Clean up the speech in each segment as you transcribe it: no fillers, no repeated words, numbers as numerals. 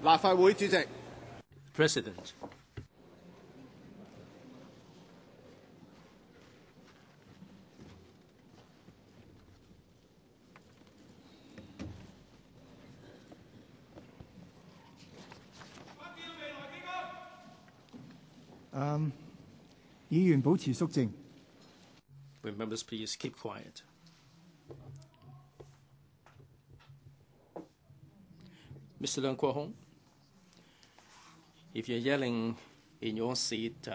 立法會主席。 President. Um, 議員保持肅靜。 Will members please keep quiet? Mr. Leung Kwok-hong, if you're yelling in your seat,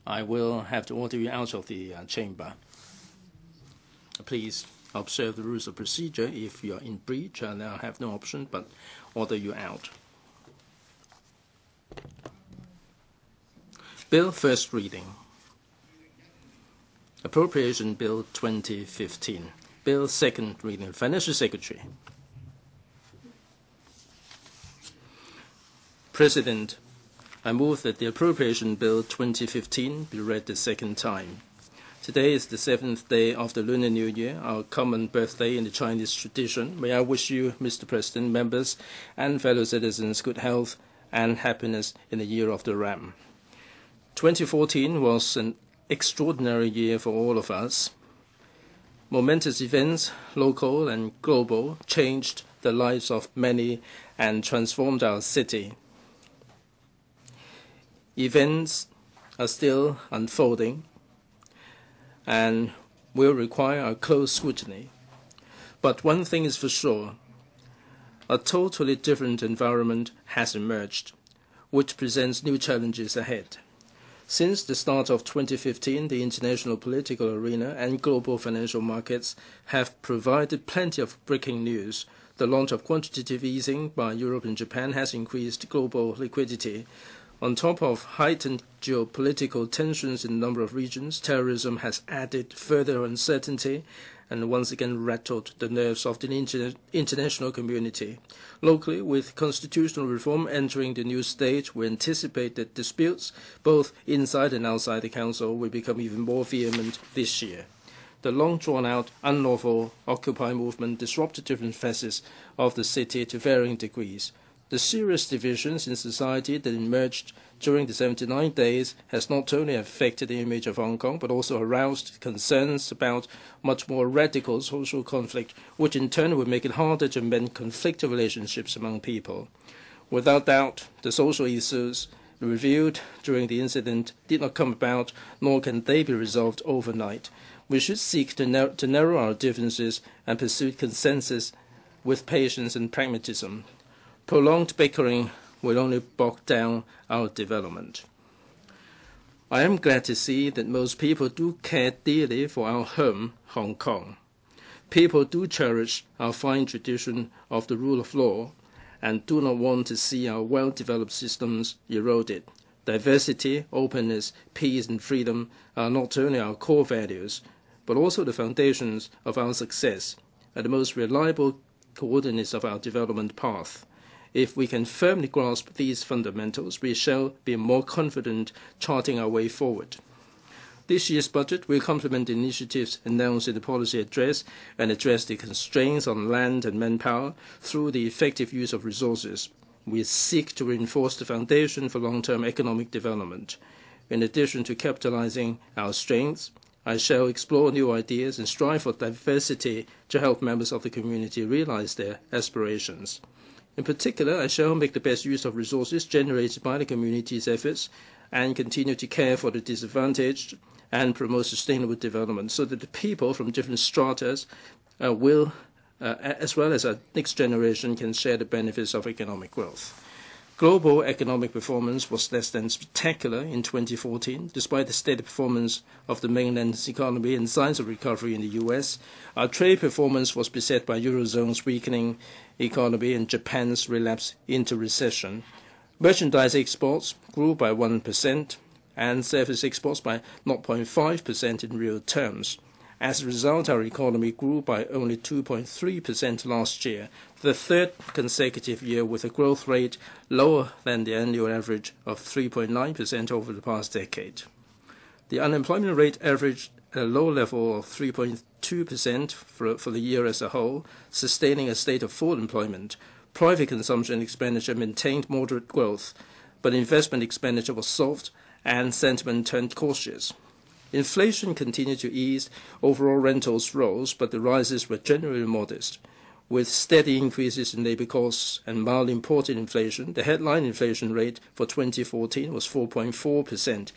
I will have to order you out of the chamber. Please observe the rules of procedure. If you are in breach, I'll have no option but order you out. Bill first reading. Appropriation Bill 2015. Bill second reading. Financial Secretary. President, I move that the Appropriation Bill 2015 be read the second time. Today is the 7th day of the Lunar New Year, our common birthday in the Chinese tradition. May I wish you, Mr. President, members, and fellow citizens good health and happiness in the year of the Ram. 2014 was an extraordinary year for all of us. Momentous events, local and global, changed the lives of many and transformed our city. Events are still unfolding and will require a close scrutiny. But one thing is for sure, a totally different environment has emerged, which presents new challenges ahead. Since the start of 2015, the international political arena and global financial markets have provided plenty of breaking news. The launch of quantitative easing by Europe and Japan has increased global liquidity. On top of heightened geopolitical tensions in a number of regions, terrorism has added further uncertainty and once again rattled the nerves of the international community. Locally, with constitutional reform entering the new stage, we anticipate that disputes, both inside and outside the Council, will become even more vehement this year. The long-drawn-out, unlawful Occupy movement disrupted different facets of the city to varying degrees. The serious divisions in society that emerged during the 79 days has not only affected the image of Hong Kong, but also aroused concerns about much more radical social conflict, which in turn would make it harder to mend conflicted relationships among people. Without doubt, the social issues revealed during the incident did not come about, nor can they be resolved overnight. We should seek to narrow our differences and pursue consensus with patience and pragmatism. Prolonged bickering will only bog down our development. I am glad to see that most people do care dearly for our home, Hong Kong. People do cherish our fine tradition of the rule of law and do not want to see our well-developed systems eroded. Diversity, openness, peace, and freedom are not only our core values, but also the foundations of our success and the most reliable coordinates of our development path. If we can firmly grasp these fundamentals, we shall be more confident charting our way forward. This year's budget will complement the initiatives announced in the policy address and address the constraints on land and manpower through the effective use of resources. We seek to reinforce the foundation for long-term economic development. In addition to capitalizing our strengths, I shall explore new ideas and strive for diversity to help members of the community realize their aspirations. In particular, I shall make the best use of resources generated by the community's efforts and continue to care for the disadvantaged and promote sustainable development so that the people from different stratas will, as well as our next generation, can share the benefits of economic growth. Global economic performance was less than spectacular in 2014. Despite the steady performance of the mainland's economy and signs of recovery in the U.S., our trade performance was beset by Eurozone's weakening economy and Japan's relapse into recession. Merchandise exports grew by 1% and service exports by 0.5% in real terms. As a result, our economy grew by only 2.3% last year, the third consecutive year with a growth rate lower than the annual average of 3.9% over the past decade. The unemployment rate averaged at a low level of 3.2% for the year as a whole, sustaining a state of full employment. Private consumption expenditure maintained moderate growth, but investment expenditure was soft and sentiment turned cautious. Inflation continued to ease, overall rentals rose, but the rises were generally modest. With steady increases in labor costs and mild imported inflation, the headline inflation rate for 2014 was 4.4%.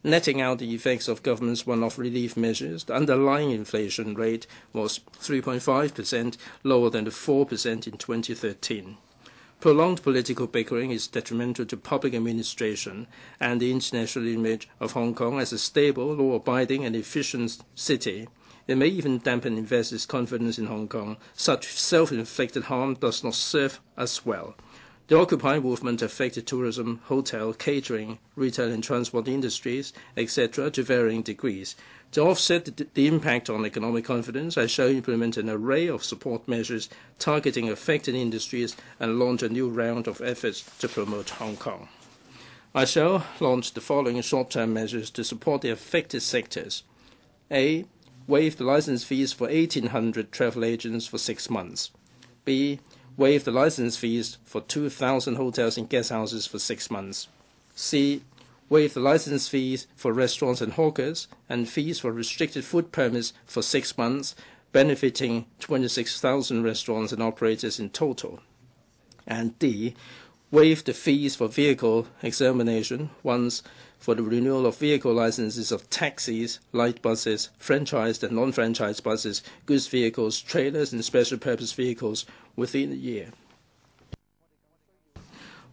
Netting out the effects of government's one-off relief measures, the underlying inflation rate was 3.5%, lower than the 4% in 2013. Prolonged political bickering is detrimental to public administration and the international image of Hong Kong as a stable, law-abiding and efficient city. It may even dampen investors' confidence in Hong Kong. Such self-inflicted harm does not serve us well. The Occupy movement affected tourism, hotel, catering, retail and transport industries, etc. to varying degrees. To offset the impact on economic confidence, I shall implement an array of support measures targeting affected industries and launch a new round of efforts to promote Hong Kong. I shall launch the following short-term measures to support the affected sectors. A. Waive the license fees for 1,800 travel agents for 6 months. B. Waive the license fees for 2,000 hotels and guest houses for 6 months. C. Waive the license fees for restaurants and hawkers and fees for restricted food permits for 6 months, benefiting 26,000 restaurants and operators in total. And D. Waive the fees for vehicle examination once for the renewal of vehicle licenses of taxis, light buses, franchised and non-franchised buses, goods vehicles, trailers and special purpose vehicles within a year.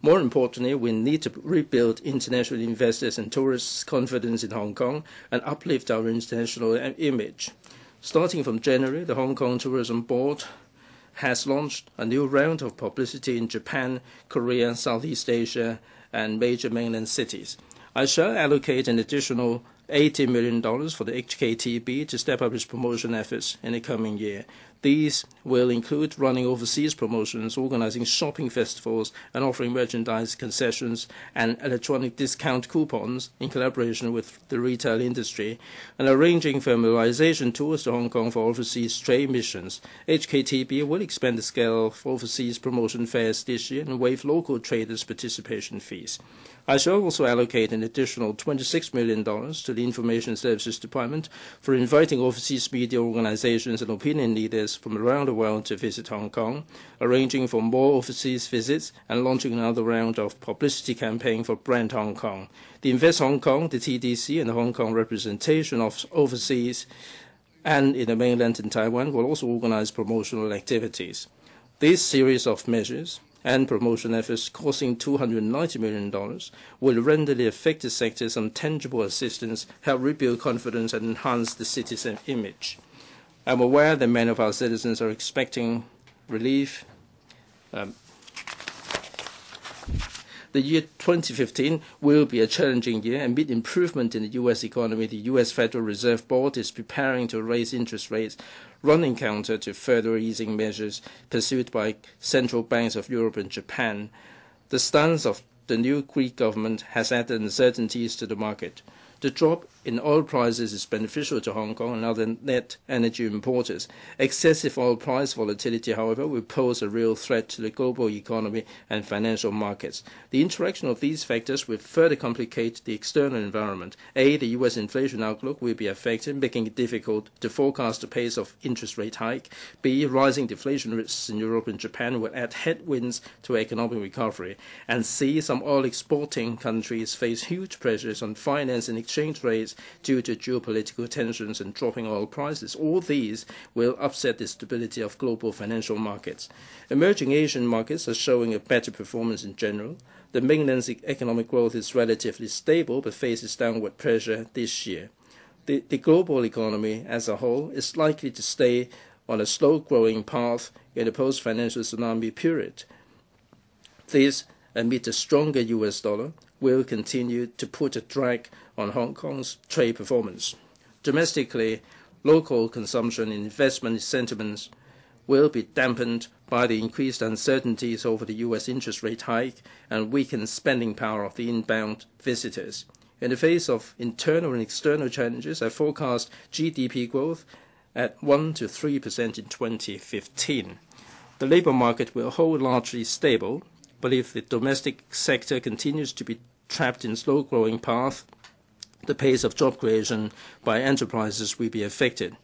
More importantly, we need to rebuild international investors' and tourists' confidence in Hong Kong and uplift our international image. Starting from January, the Hong Kong Tourism Board has launched a new round of publicity in Japan, Korea, Southeast Asia, and major mainland cities. I shall allocate an additional $80 million for the HKTB to step up its promotion efforts in the coming year. These will include running overseas promotions, organizing shopping festivals, and offering merchandise concessions and electronic discount coupons in collaboration with the retail industry, and arranging familiarization tours to Hong Kong for overseas trade missions. HKTB will expand the scale of overseas promotion fairs this year and waive local traders' participation fees. I shall also allocate an additional $26 million to the Information Services Department for inviting overseas media organizations and opinion leaders from around the world to visit Hong Kong, arranging for more overseas visits, and launching another round of publicity campaign for Brand Hong Kong. The Invest Hong Kong, the TDC, and the Hong Kong representation of overseas and in the mainland and Taiwan will also organize promotional activities. This series of measures and promotion efforts costing $290 million will render the affected sector some tangible assistance, help rebuild confidence, and enhance the city's image. I'm aware that many of our citizens are expecting relief. The year 2015 will be a challenging year. Amid improvement in the U.S. economy, the U.S. Federal Reserve Board is preparing to raise interest rates, running counter to further easing measures pursued by central banks of Europe and Japan. The stance of the new Greek government has added uncertainties to the market. The drop in oil prices is beneficial to Hong Kong and other net energy importers. Excessive oil price volatility, however, will pose a real threat to the global economy and financial markets. The interaction of these factors will further complicate the external environment. A, the U.S. inflation outlook will be affected, making it difficult to forecast the pace of interest rate hike. B, rising deflation risks in Europe and Japan will add headwinds to economic recovery. And C, some oil exporting countries face huge pressures on finance and exchange rates due to geopolitical tensions and dropping oil prices. All these will upset the stability of global financial markets. Emerging Asian markets are showing a better performance in general. The mainland's economic growth is relatively stable but faces downward pressure this year. The global economy as a whole is likely to stay on a slow-growing path in the post-financial tsunami period. This, amid a stronger U.S. dollar, will continue to put a drag on Hong Kong's trade performance. Domestically, local consumption and investment sentiments will be dampened by the increased uncertainties over the U.S. interest rate hike and weakened spending power of the inbound visitors. In the face of internal and external challenges, I forecast GDP growth at 1 to 3% in 2015. The labour market will hold largely stable, but if the domestic sector continues to be trapped in slow-growing path, the pace of job creation by enterprises will be affected.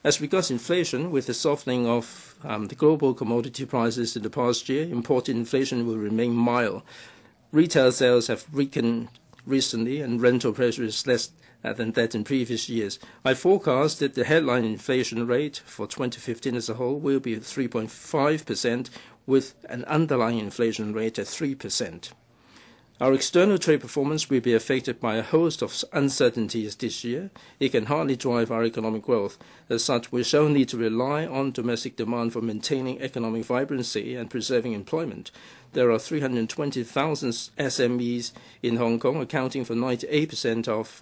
As regards inflation, with the softening of the global commodity prices in the past year, imported inflation will remain mild. Retail sales have weakened recently, and rental pressure is less than that in previous years. I forecast that the headline inflation rate for 2015 as a whole will be 3.5%, with an underlying inflation rate at 3%. Our external trade performance will be affected by a host of uncertainties this year. It can hardly drive our economic growth. As such, we shall need to rely on domestic demand for maintaining economic vibrancy and preserving employment. There are 320,000 SMEs in Hong Kong, accounting for 98% of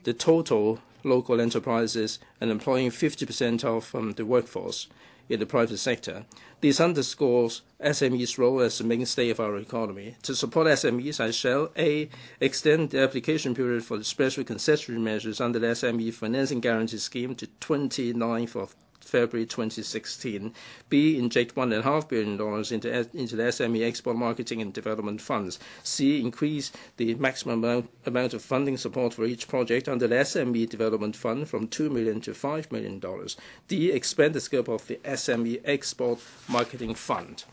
the total local enterprises and employing 50% of the workforce in the private sector. This underscores SMEs' role as the mainstay of our economy. To support SMEs, I shall A. extend the application period for the special concessionary measures under the SME Financing Guarantee Scheme to 29th of February 2016. B. Inject $1.5 billion into the SME Export Marketing and Development Funds. C. Increase the maximum amount of funding support for each project under the SME Development Fund from $2 million to $5 million. D. Expand the scope of the SME Export Marketing Fund.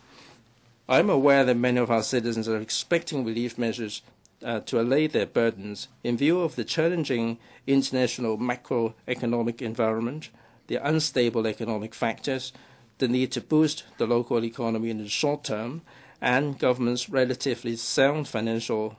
I am aware that many of our citizens are expecting relief measures to allay their burdens. In view of the challenging international macroeconomic environment, the unstable economic factors, the need to boost the local economy in the short term, and government's relatively sound financial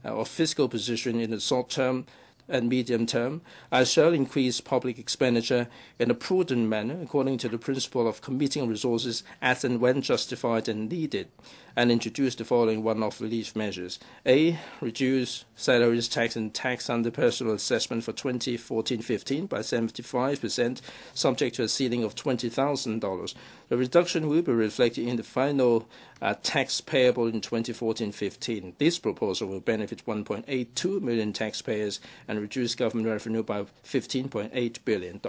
or fiscal position in the short term and medium term, I shall increase public expenditure in a prudent manner according to the principle of committing resources as and when justified and needed, and introduce the following one-off relief measures. A. Reduce salaries, tax, and tax under personal assessment for 2014-15 by 75%, subject to a ceiling of $20,000. The reduction will be reflected in the final tax payable in 2014-15. This proposal will benefit 1.82 million taxpayers and reduce government revenue by $15.8 billion.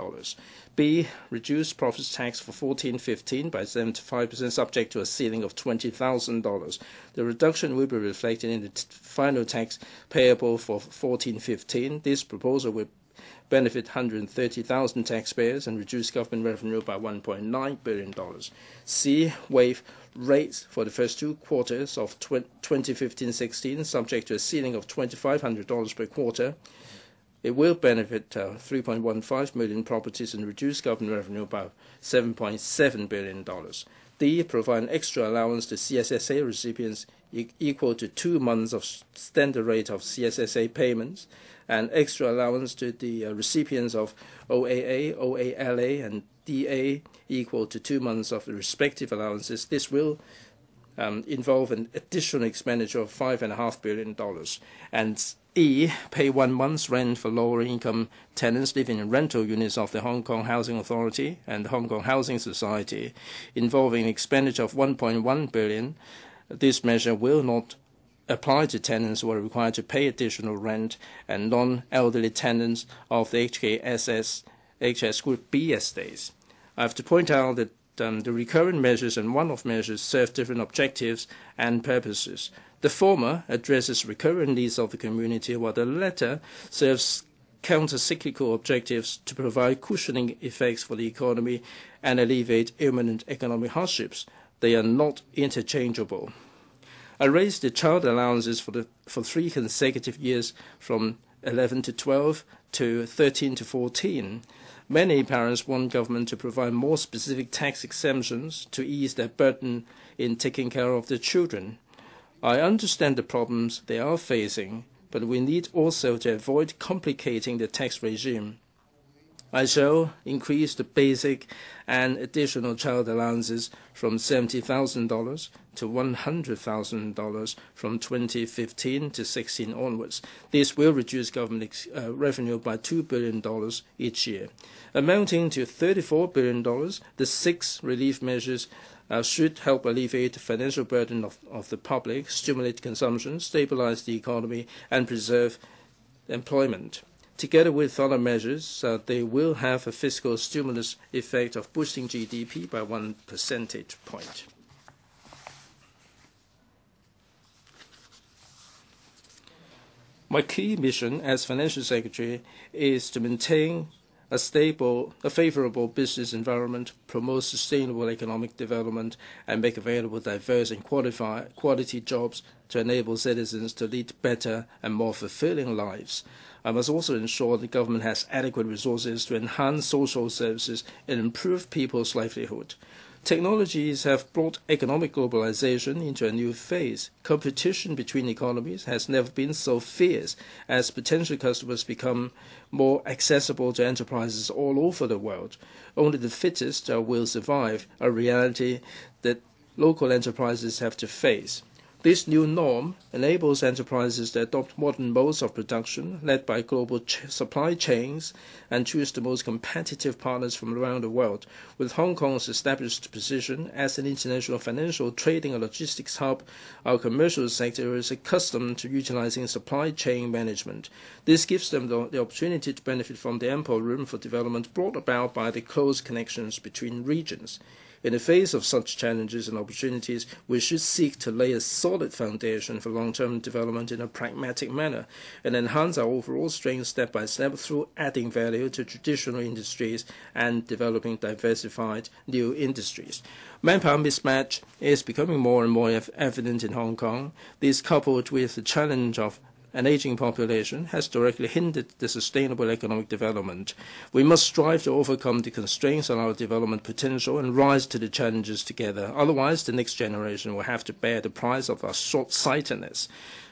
B. Reduce profits tax for 14-15 by 75%, subject to a ceiling of $20,000. The reduction will be reflected in the final tax payable for 14-15. This proposal will benefit 130,000 taxpayers and reduce government revenue by $1.9 billion. C. Waive rates for the first 2 quarters of 2015-16, subject to a ceiling of $2,500 per quarter. It will benefit 3.15 million properties and reduce government revenue by $7.7 billion. D. Provide an extra allowance to CSSA recipients equal to 2 months of standard rate of CSSA payments, and extra allowance to the recipients of OAA, OALA, and DA equal to 2 months of the respective allowances. This will involve an additional expenditure of $5.5 billion. And E. Pay 1 month's rent for lower-income tenants living in rental units of the Hong Kong Housing Authority and the Hong Kong Housing Society, involving an expenditure of $1.1 billion. This measure will not apply to tenants who are required to pay additional rent and non-elderly tenants of the HS Group B estates. I have to point out that the recurrent measures and one-off measures serve different objectives and purposes. The former addresses recurrent needs of the community, while the latter serves counter-cyclical objectives to provide cushioning effects for the economy and alleviate imminent economic hardships. They are not interchangeable. I raised the child allowances for 3 consecutive years from 11 to 12 to 13 to 14. Many parents want government to provide more specific tax exemptions to ease their burden in taking care of their children. I understand the problems they are facing, but we need also to avoid complicating the tax regime. I shall increase the basic and additional child allowances from $70,000 to $100,000 from 2015 to 16 onwards. This will reduce government revenue by $2 billion each year. Amounting to $34 billion, the 6 relief measures should help alleviate the financial burden of the public, stimulate consumption, stabilize the economy, and preserve employment. Together with other measures, they will have a fiscal stimulus effect of boosting GDP by 1 percentage point. My key mission as Financial Secretary is to maintain a favorable business environment, promote sustainable economic development, and make available diverse and quality jobs to enable citizens to lead better and more fulfilling lives. I must also ensure the government has adequate resources to enhance social services and improve people's livelihood. Technologies have brought economic globalization into a new phase. Competition between economies has never been so fierce as potential customers become more accessible to enterprises all over the world. Only the fittest will survive, a reality that local enterprises have to face. This new norm enables enterprises to adopt modern modes of production led by global supply chains and choose the most competitive partners from around the world. With Hong Kong's established position as an international financial, trading and logistics hub, our commercial sector is accustomed to utilizing supply chain management. This gives them the opportunity to benefit from the ample room for development brought about by the close connections between regions. In the face of such challenges and opportunities, we should seek to lay a solid foundation for long-term development in a pragmatic manner and enhance our overall strength step by step through adding value to traditional industries and developing diversified new industries. Manpower mismatch is becoming more and more evident in Hong Kong. This, coupled with the challenge of an aging population, has directly hindered the sustainable economic development. We must strive to overcome the constraints on our development potential and rise to the challenges together. Otherwise, the next generation will have to bear the price of our short-sightedness.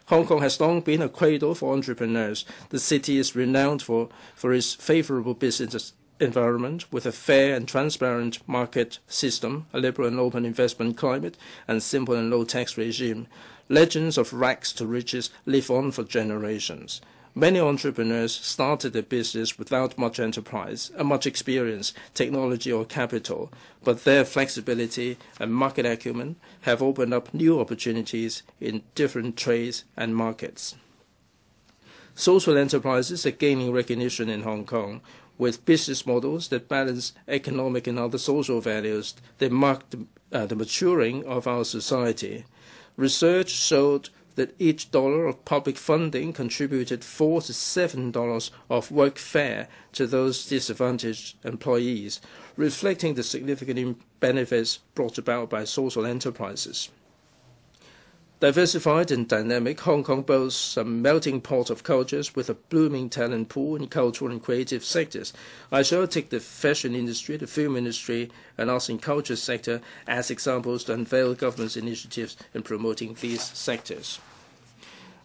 Hong Kong has long been a cradle for entrepreneurs. The city is renowned for its favorable business environment with a fair and transparent market system, a liberal and open investment climate, and simple and low tax regime. Legends of rags to riches live on for generations. Many entrepreneurs started their business without much enterprise, much experience, technology or capital, but their flexibility and market acumen have opened up new opportunities in different trades and markets. Social enterprises are gaining recognition in Hong Kong. With business models that balance economic and other social values, they mark the maturing of our society. Research showed that each dollar of public funding contributed $4 to $7 of workfare to those disadvantaged employees, reflecting the significant benefits brought about by social enterprises. Diversified and dynamic, Hong Kong boasts a melting pot of cultures with a blooming talent pool in cultural and creative sectors. I shall take the fashion industry, the film industry, and arts and culture sector as examples to unveil government's initiatives in promoting these sectors.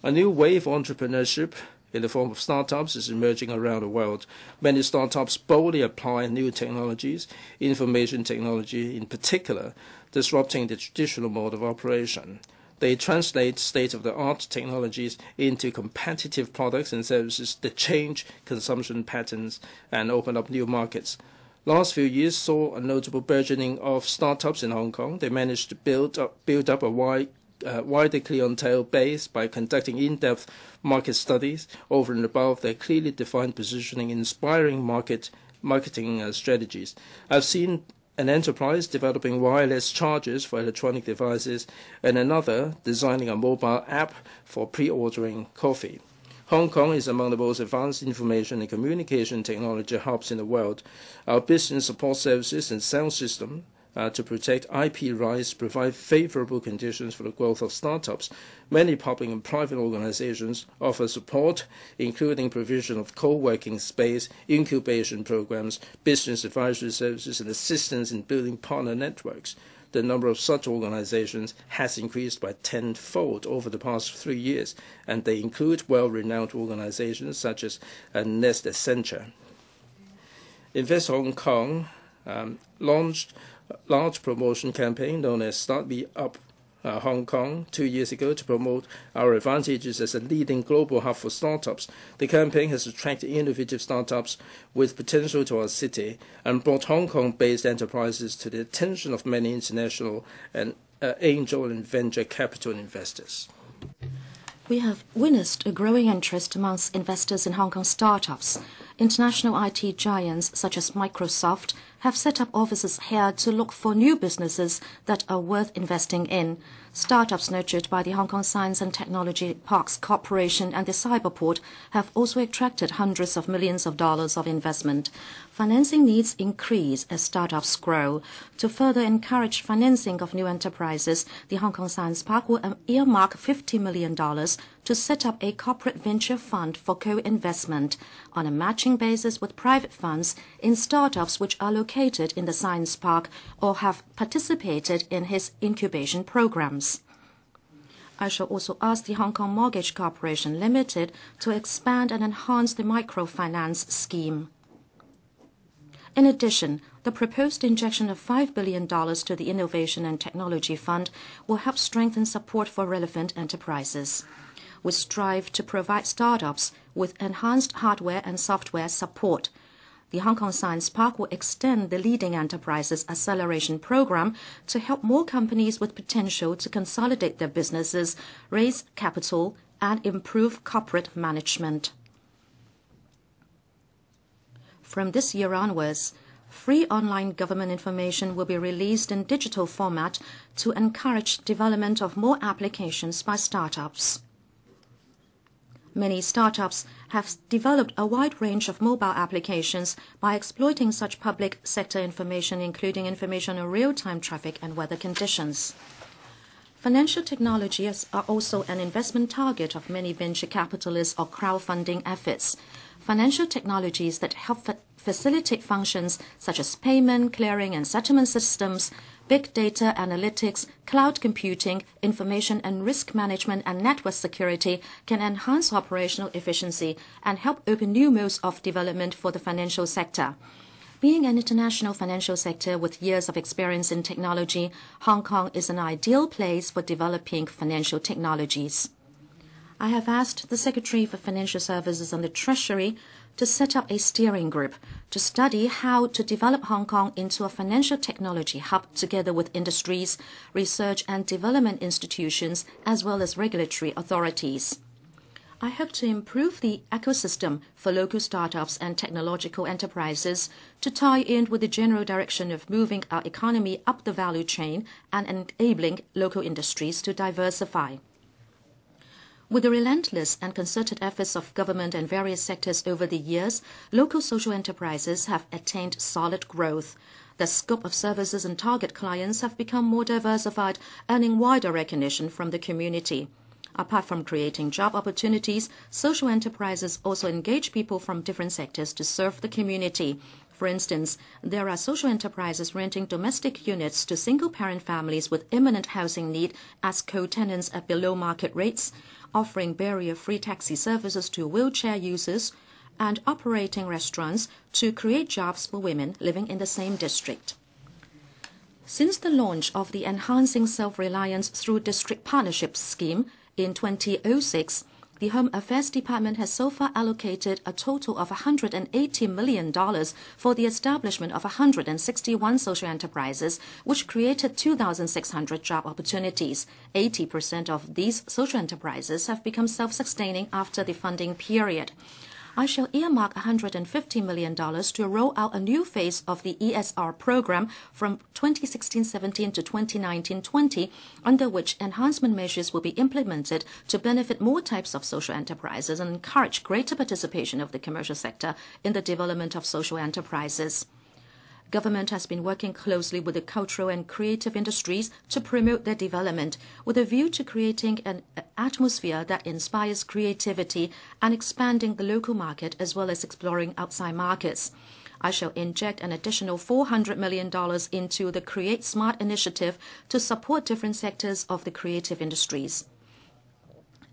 A new wave of entrepreneurship in the form of startups is emerging around the world. Many startups boldly apply new technologies, information technology in particular, disrupting the traditional mode of operation. They translate state-of-the-art technologies into competitive products and services that change consumption patterns and open up new markets. Last few years saw a notable burgeoning of startups in Hong Kong. They managed to build up a wider clientele base by conducting in-depth market studies over and above their clearly defined positioning, inspiring marketing strategies. I've seen an enterprise developing wireless chargers for electronic devices, and another designing a mobile app for pre-ordering coffee. Hong Kong is among the most advanced information and communication technology hubs in the world. Our business support services and sound system to protect IP rights provide favorable conditions for the growth of startups. Many public and private organizations offer support, including provision of co-working space, incubation programs, business advisory services, and assistance in building partner networks. The number of such organizations has increased by tenfold over the past 3 years, and they include well-renowned organizations such as Nest Accenture. Invest Hong Kong launched a large promotion campaign known as Start Me Up Hong Kong 2 years ago to promote our advantages as a leading global hub for startups. The campaign has attracted innovative startups with potential to our city and brought Hong Kong-based enterprises to the attention of many international and angel and venture capital investors. We have witnessed a growing interest amongst investors in Hong Kong startups. International IT giants such as Microsoft have set up offices here to look for new businesses that are worth investing in. Startups nurtured by the Hong Kong Science and Technology Parks Corporation and the Cyberport have also attracted hundreds of millions of dollars of investment. Financing needs increase as startups grow. To further encourage financing of new enterprises, the Hong Kong Science Park will earmark $50 million to set up a corporate venture fund for co-investment on a matching basis with private funds in startups which are located in the science park or have participated in his incubation programs. I shall also ask the Hong Kong Mortgage Corporation Limited to expand and enhance the microfinance scheme. In addition, the proposed injection of $5 billion to the Innovation and Technology Fund will help strengthen support for relevant enterprises. We strive to provide startups with enhanced hardware and software support. The Hong Kong Science Park will extend the Leading Enterprises Acceleration Program to help more companies with potential to consolidate their businesses, raise capital, and improve corporate management. From this year onwards, free online government information will be released in digital format to encourage development of more applications by startups. Many startups have developed a wide range of mobile applications by exploiting such public sector information, including information on real-time traffic and weather conditions. Financial technologies are also an investment target of many venture capitalists or crowdfunding efforts. Financial technologies that help facilitate functions such as payment, clearing and settlement systems, big data analytics, cloud computing, information and risk management, and network security can enhance operational efficiency and help open new modes of development for the financial sector. Being an international financial sector with years of experience in technology, Hong Kong is an ideal place for developing financial technologies. I have asked the Secretary for Financial Services and the Treasury to set up a steering group to study how to develop Hong Kong into a financial technology hub together with industries, research and development institutions, as well as regulatory authorities. I hope to improve the ecosystem for local startups and technological enterprises to tie in with the general direction of moving our economy up the value chain and enabling local industries to diversify. With the relentless and concerted efforts of government and various sectors over the years, local social enterprises have attained solid growth. The scope of services and target clients have become more diversified, earning wider recognition from the community. Apart from creating job opportunities, social enterprises also engage people from different sectors to serve the community. For instance, there are social enterprises renting domestic units to single-parent families with imminent housing need as co-tenants at below-market rates, offering barrier-free taxi services to wheelchair users, and operating restaurants to create jobs for women living in the same district. Since the launch of the Enhancing Self-Reliance Through District Partnerships scheme in 2006, the Home Affairs Department has so far allocated a total of $180 million for the establishment of 161 social enterprises, which created 2,600 job opportunities. 80% of these social enterprises have become self-sustaining after the funding period. I shall earmark $150 million to roll out a new phase of the ESR program from 2016-17 to 2019-20, under which enhancement measures will be implemented to benefit more types of social enterprises and encourage greater participation of the commercial sector in the development of social enterprises. Government has been working closely with the cultural and creative industries to promote their development, with a view to creating an atmosphere that inspires creativity and expanding the local market as well as exploring outside markets. I shall inject an additional $400 million into the Create Smart initiative to support different sectors of the creative industries.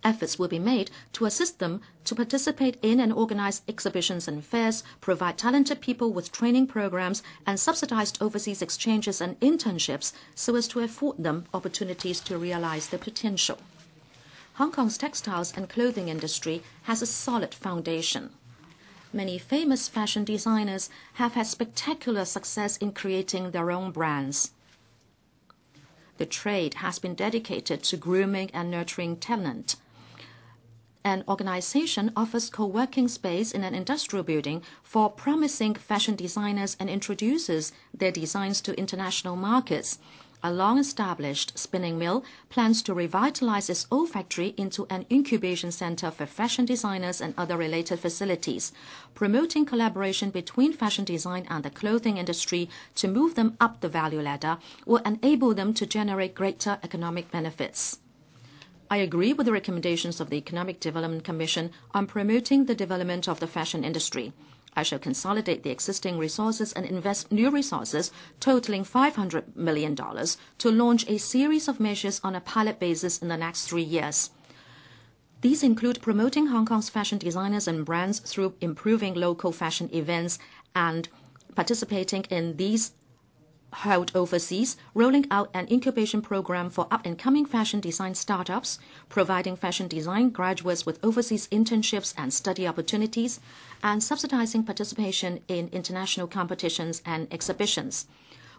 Efforts will be made to assist them to participate in and organize exhibitions and fairs, provide talented people with training programs, and subsidized overseas exchanges and internships so as to afford them opportunities to realize their potential. Hong Kong's textiles and clothing industry has a solid foundation. Many famous fashion designers have had spectacular success in creating their own brands. The trade has been dedicated to grooming and nurturing talent. an organization offers co-working space in an industrial building for promising fashion designers and introduces their designs to international markets. A long-established spinning mill plans to revitalize its old factory into an incubation center for fashion designers and other related facilities, promoting collaboration between fashion design and the clothing industry to move them up the value ladder will enable them to generate greater economic benefits. I agree with the recommendations of the Economic Development Commission on promoting the development of the fashion industry. I shall consolidate the existing resources and invest new resources totaling $500 million to launch a series of measures on a pilot basis in the next 3 years. These include promoting Hong Kong's fashion designers and brands through improving local fashion events and participating in these held overseas, rolling out an incubation program for up-and-coming fashion design startups, providing fashion design graduates with overseas internships and study opportunities, and subsidizing participation in international competitions and exhibitions.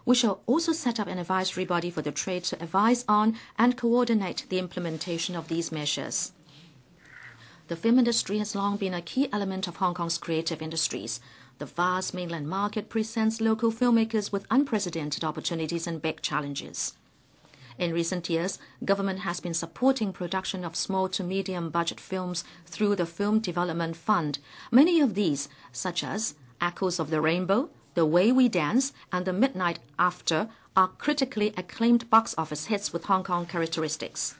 We shall also set up an advisory body for the trade to advise on and coordinate the implementation of these measures. The film industry has long been a key element of Hong Kong's creative industries. The vast mainland market presents local filmmakers with unprecedented opportunities and big challenges. In recent years, government has been supporting production of small to medium budget films through the Film Development Fund. Many of these, such as Echoes of the Rainbow, The Way We Dance, and The Midnight After, are critically acclaimed box office hits with Hong Kong characteristics.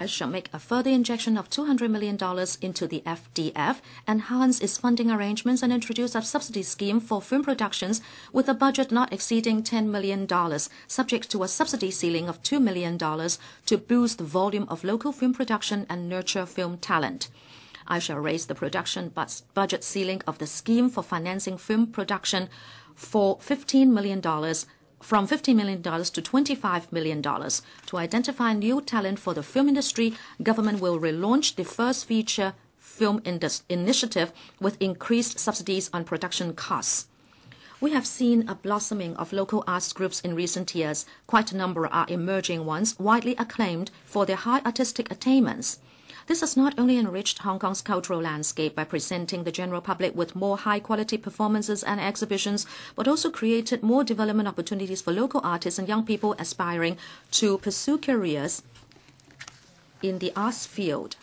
I shall make a further injection of $200 million into the FDF, enhance its funding arrangements, and introduce a subsidy scheme for film productions with a budget not exceeding $10 million, subject to a subsidy ceiling of $2 million to boost the volume of local film production and nurture film talent. I shall raise the production budget ceiling of the scheme for financing film production for $15 million from $50 million to $25 million. To identify new talent for the film industry, government will relaunch the first feature film initiative with increased subsidies on production costs. We have seen a blossoming of local arts groups in recent years. Quite a number are emerging ones, widely acclaimed for their high artistic attainments. This has not only enriched Hong Kong's cultural landscape by presenting the general public with more high-quality performances and exhibitions, but also created more development opportunities for local artists and young people aspiring to pursue careers in the arts field.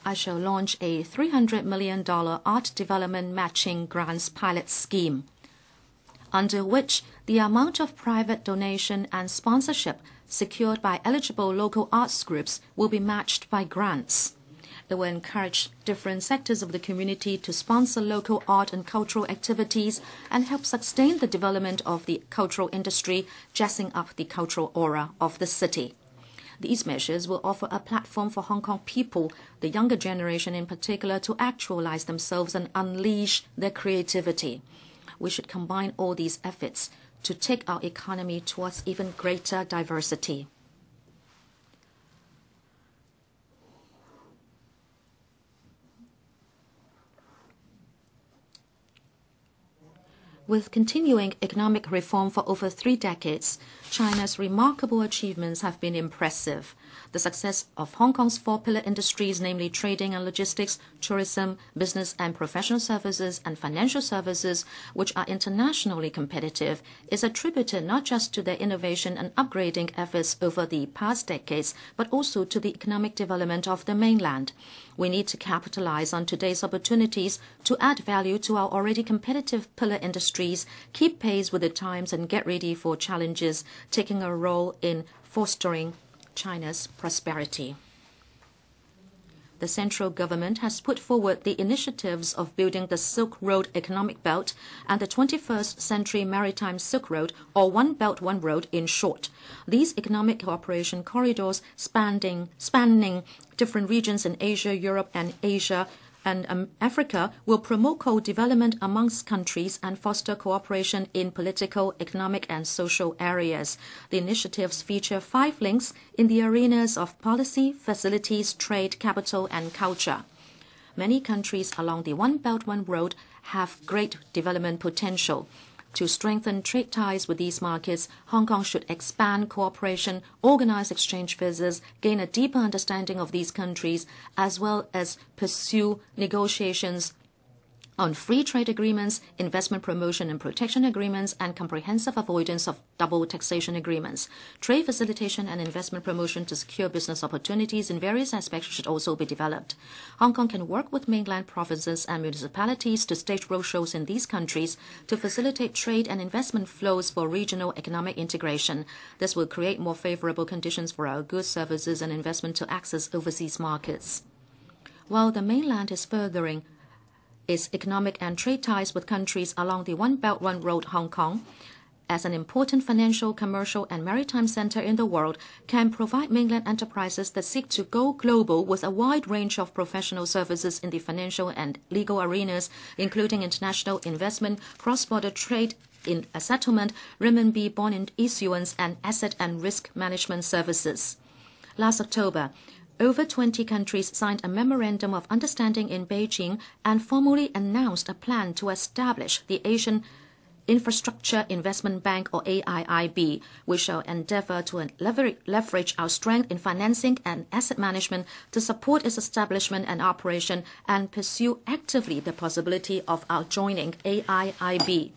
I shall launch a $300 million art development matching grants pilot scheme, under which the amount of private donation and sponsorship secured by eligible local arts groups will be matched by grants. It will encourage different sectors of the community to sponsor local art and cultural activities and help sustain the development of the cultural industry, jazzing up the cultural aura of the city. These measures will offer a platform for Hong Kong people, the younger generation in particular, to actualize themselves and unleash their creativity. We should combine all these efforts to take our economy towards even greater diversity. With continuing economic reform for over 3 decades, China's remarkable achievements have been impressive. The success of Hong Kong's 4 pillar industries, namely trading and logistics, tourism, business and professional services, and financial services, which are internationally competitive, is attributed not just to their innovation and upgrading efforts over the past decades, but also to the economic development of the mainland. We need to capitalize on today's opportunities to add value to our already competitive pillar industries, keep pace with the times, and get ready for challenges, taking a role in fostering China's prosperity. The central government has put forward the initiatives of building the Silk Road Economic Belt and the 21st Century Maritime Silk Road, or One Belt, One Road in short. These economic cooperation corridors spanning different regions in Asia, Europe, and Africa will promote co-development amongst countries and foster cooperation in political, economic, and social areas. The initiatives feature 5 links in the arenas of policy, facilities, trade, capital, and culture. Many countries along the One Belt, One Road have great development potential. To strengthen trade ties with these markets, Hong Kong should expand cooperation, organize exchange visits, gain a deeper understanding of these countries, as well as pursue negotiations on free trade agreements, investment promotion and protection agreements, and comprehensive avoidance of double taxation agreements. Trade facilitation and investment promotion to secure business opportunities in various aspects should also be developed. Hong Kong can work with mainland provinces and municipalities to stage roadshows in these countries to facilitate trade and investment flows for regional economic integration. This will create more favorable conditions for our goods, services, and investment to access overseas markets. While the mainland is furthering its economic and trade ties with countries along the One Belt One Road, Hong Kong, as an important financial, commercial, and maritime center in the world, can provide mainland enterprises that seek to go global with a wide range of professional services in the financial and legal arenas, including international investment, cross-border trade, in a settlement, renminbi bond issuance, and asset and risk management services. Last October, over 20 countries signed a Memorandum of Understanding in Beijing and formally announced a plan to establish the Asian Infrastructure Investment Bank, or AIIB. We shall endeavor to leverage our strength in financing and asset management to support its establishment and operation and pursue actively the possibility of our joining AIIB.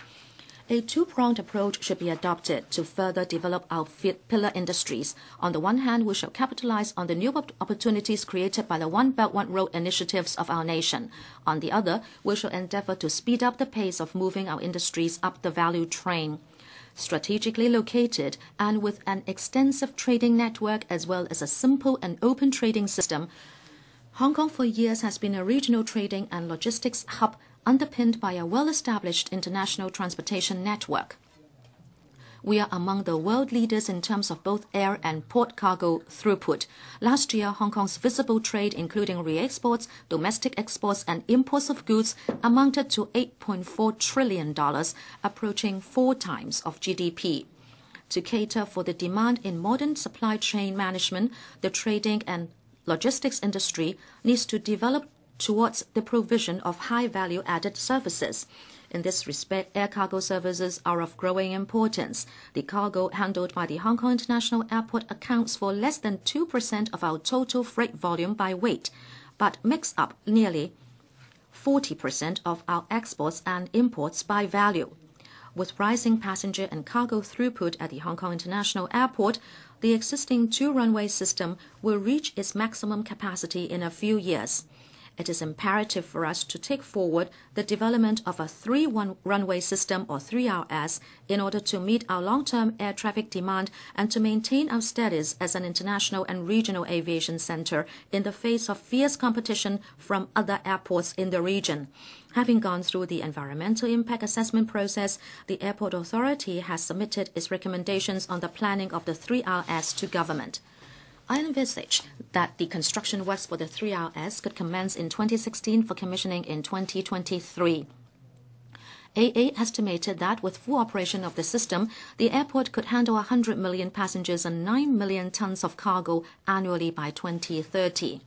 A two-pronged approach should be adopted to further develop our pillar industries. On the one hand, we shall capitalize on the new opportunities created by the One Belt One Road initiatives of our nation. On the other, we shall endeavor to speed up the pace of moving our industries up the value train. Strategically located and with an extensive trading network as well as a simple and open trading system, Hong Kong for years has been a regional trading and logistics hub underpinned by a well-established international transportation network. We are among the world leaders in terms of both air and port cargo throughput. Last year, Hong Kong's visible trade, including re-exports, domestic exports, and imports of goods, amounted to $8.4 trillion, approaching 4 times of GDP. To cater for the demand in modern supply chain management, the trading and logistics industry needs to develop towards the provision of high value-added services. In this respect, air cargo services are of growing importance. The cargo handled by the Hong Kong International Airport accounts for less than 2% of our total freight volume by weight, but makes up nearly 40% of our exports and imports by value. With rising passenger and cargo throughput at the Hong Kong International Airport, the existing 2-runway system will reach its maximum capacity in a few years. It is imperative for us to take forward the development of a 3-runway system, or 3RS, in order to meet our long-term air traffic demand and to maintain our status as an international and regional aviation center in the face of fierce competition from other airports in the region. Having gone through the environmental impact assessment process, the Airport Authority has submitted its recommendations on the planning of the 3RS to government. I envisage that the construction works for the 3RS could commence in 2016 for commissioning in 2023. AA estimated that with full operation of the system, the airport could handle 100 million passengers and 9 million tons of cargo annually by 2030.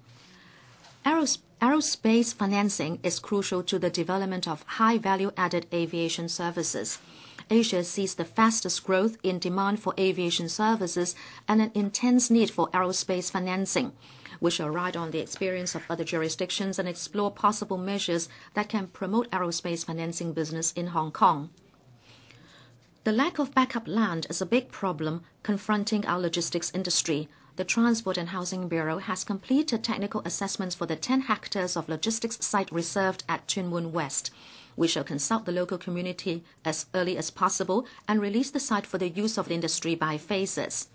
Aerospace financing is crucial to the development of high value-added aviation services. Asia sees the fastest growth in demand for aviation services and an intense need for aerospace financing. We shall ride on the experience of other jurisdictions and explore possible measures that can promote aerospace financing business in Hong Kong. The lack of backup land is a big problem confronting our logistics industry. The Transport and Housing Bureau has completed technical assessments for the 10 hectares of logistics site reserved at Tuen Mun West. We shall consult the local community as early as possible and release the site for the use of the industry by phases.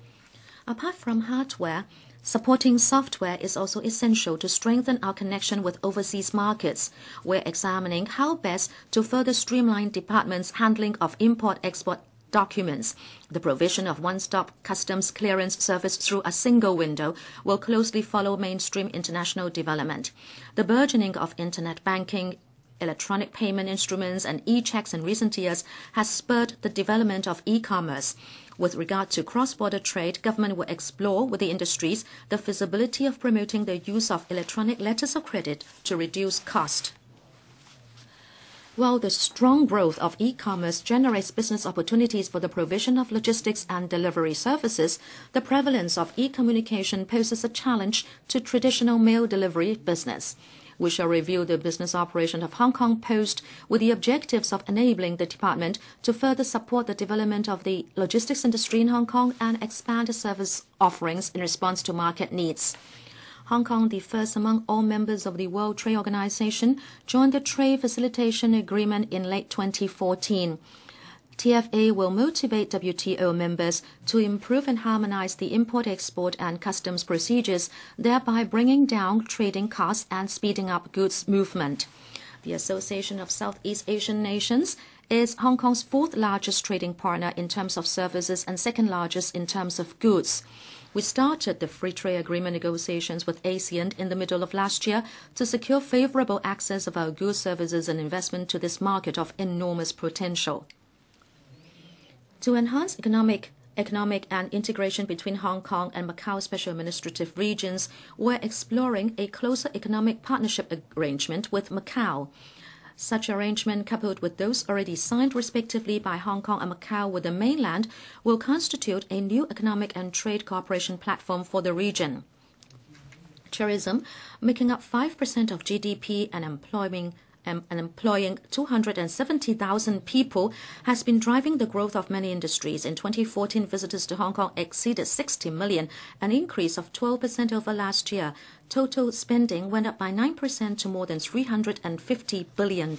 Apart from hardware, supporting software is also essential to strengthen our connection with overseas markets. We're examining how best to further streamline departments' handling of import-export documents. The provision of one-stop customs clearance service through a single window will closely follow mainstream international development. The burgeoning of internet banking, electronic payment instruments, and e-checks in recent years has spurred the development of e-commerce. With regard to cross-border trade, government will explore with the industries the feasibility of promoting the use of electronic letters of credit to reduce cost. While the strong growth of e-commerce generates business opportunities for the provision of logistics and delivery services, the prevalence of e-communication poses a challenge to traditional mail delivery business. We shall review the business operation of Hong Kong Post with the objectives of enabling the department to further support the development of the logistics industry in Hong Kong and expand service offerings in response to market needs. Hong Kong, the first among all members of the World Trade Organization, joined the Trade Facilitation Agreement in late 2014. TFA will motivate WTO members to improve and harmonize the import, export, and customs procedures, thereby bringing down trading costs and speeding up goods movement. The Association of Southeast Asian Nations is Hong Kong's fourth largest trading partner in terms of services and second largest in terms of goods. We started the free trade agreement negotiations with ASEAN in the middle of last year to secure favorable access of our goods, services, and investment to this market of enormous potential. To enhance economic and integration between Hong Kong and Macau special administrative regions, we're exploring a closer economic partnership arrangement with Macau. Such arrangement, coupled with those already signed respectively by Hong Kong and Macau with the mainland, will constitute a new economic and trade cooperation platform for the region. Tourism, making up 5% of GDP and employing 270,000 people, has been driving the growth of many industries. In 2014, visitors to Hong Kong exceeded 60 million, an increase of 12% over last year. Total spending went up by 9% to more than $350 billion.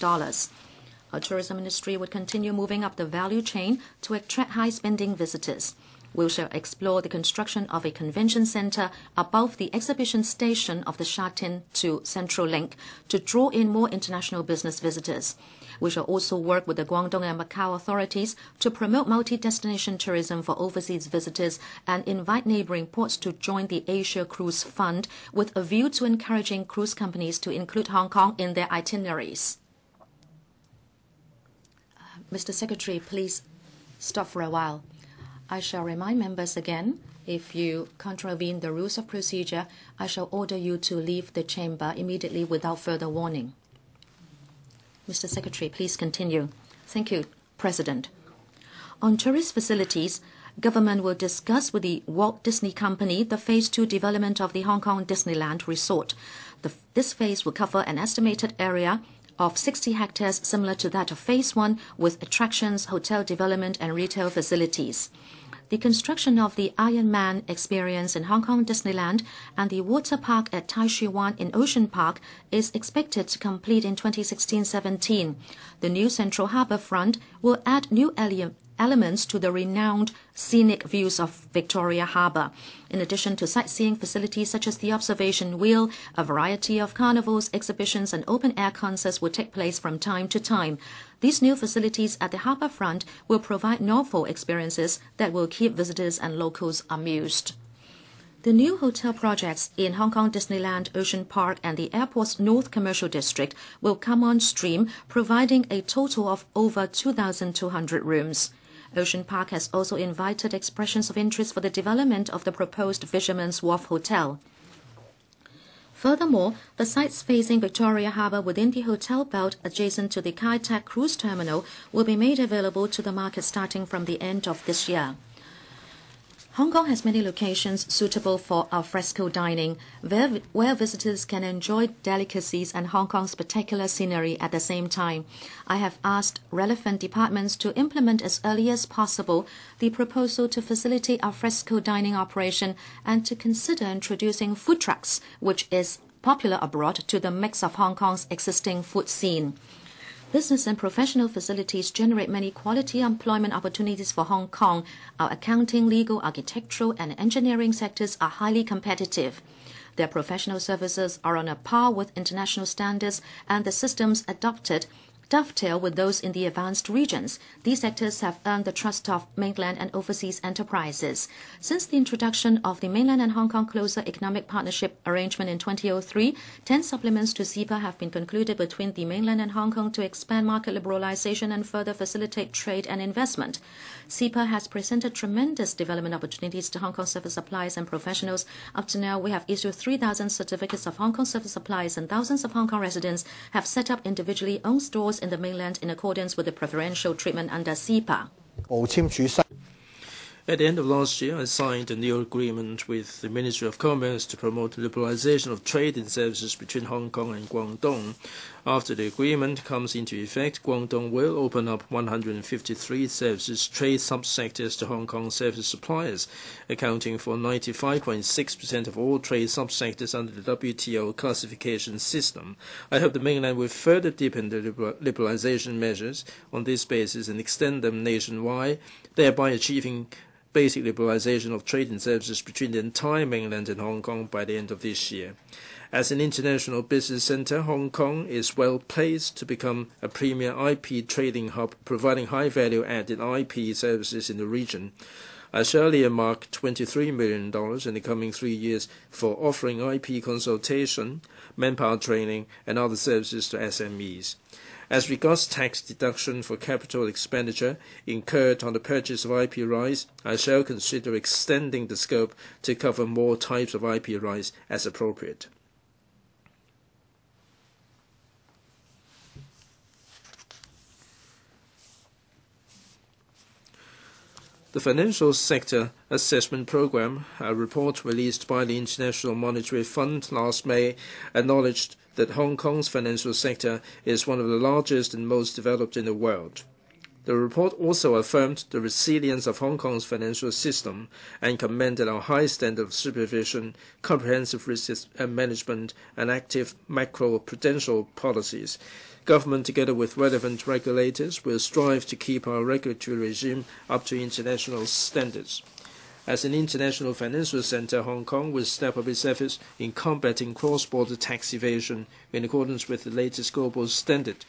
Our tourism industry would continue moving up the value chain to attract high-spending visitors. We shall explore the construction of a convention center above the exhibition station of the Sha Tin to Central Link to draw in more international business visitors. We shall also work with the Guangdong and Macau authorities to promote multi-destination tourism for overseas visitors and invite neighboring ports to join the Asia Cruise Fund with a view to encouraging cruise companies to include Hong Kong in their itineraries. Mr. Secretary, please stop for a while. I shall remind members again, if you contravene the rules of procedure, I shall order you to leave the chamber immediately without further warning. Mr. Secretary, please continue. Thank you, President. On tourist facilities, government will discuss with the Walt Disney Company the Phase 2 development of the Hong Kong Disneyland Resort. This phase will cover an estimated area of 60 hectares similar to that of Phase 1 with attractions, hotel development and retail facilities. The construction of the Iron Man experience in Hong Kong Disneyland and the water park at Tai Shi Wan in Ocean Park is expected to complete in 2016-17. The new Central Harbour front will add new elements to the renowned scenic views of Victoria Harbour. In addition to sightseeing facilities such as the observation wheel, a variety of carnivals, exhibitions and open-air concerts will take place from time to time. These new facilities at the harbour front will provide novel experiences that will keep visitors and locals amused. The new hotel projects in Hong Kong Disneyland, Ocean Park and the airport's North Commercial District will come on stream, providing a total of over 2,200 rooms. Ocean Park has also invited expressions of interest for the development of the proposed Fisherman's Wharf Hotel. Furthermore, the sites facing Victoria Harbour within the hotel belt adjacent to the Kai Tak Cruise Terminal will be made available to the market starting from the end of this year. Hong Kong has many locations suitable for alfresco dining, where visitors can enjoy delicacies and Hong Kong's spectacular scenery at the same time. I have asked relevant departments to implement as early as possible the proposal to facilitate alfresco dining operation and to consider introducing food trucks, which is popular abroad, to the mix of Hong Kong's existing food scene. Business and professional facilities generate many quality employment opportunities for Hong Kong. Our accounting, legal, architectural, and engineering sectors are highly competitive. Their professional services are on a par with international standards, and the systems adopted dovetail with those in the advanced regions. These sectors have earned the trust of mainland and overseas enterprises. Since the introduction of the mainland and Hong Kong closer economic partnership arrangement in 2003, 10 supplements to CEPA have been concluded between the mainland and Hong Kong to expand market liberalization and further facilitate trade and investment. CEPA has presented tremendous development opportunities to Hong Kong service suppliers and professionals. Up to now, we have issued 3,000 certificates of Hong Kong service suppliers, and thousands of Hong Kong residents have set up individually owned stores housed in the mainland in accordance with the preferential treatment under CEPA. At the end of last year, I signed a new agreement with the Ministry of Commerce to promote the liberalization of trade and services between Hong Kong and Guangdong. After the agreement comes into effect, Guangdong will open up 153 services trade subsectors to Hong Kong service suppliers, accounting for 95.6% of all trade subsectors under the WTO classification system. I hope the mainland will further deepen the liberalization measures on this basis and extend them nationwide, thereby achieving basic liberalization of trade and services between the entire mainland and Hong Kong by the end of this year. As an international business center, Hong Kong is well placed to become a premier IP trading hub, providing high-value added IP services in the region. I shall earmark $23 million in the coming 3 years for offering IP consultation, manpower training, and other services to SMEs. As regards tax deduction for capital expenditure incurred on the purchase of IP rights, I shall consider extending the scope to cover more types of IP rights as appropriate. The Financial Sector Assessment Program, a report released by the International Monetary Fund last May, acknowledged that Hong Kong's financial sector is one of the largest and most developed in the world. The report also affirmed the resilience of Hong Kong's financial system and commended our high standard of supervision, comprehensive risk management, and active macro-prudential policies. Government, together with relevant regulators, will strive to keep our regulatory regime up to international standards. As an international financial center, Hong Kong will step up its efforts in combating cross-border tax evasion in accordance with the latest global standard.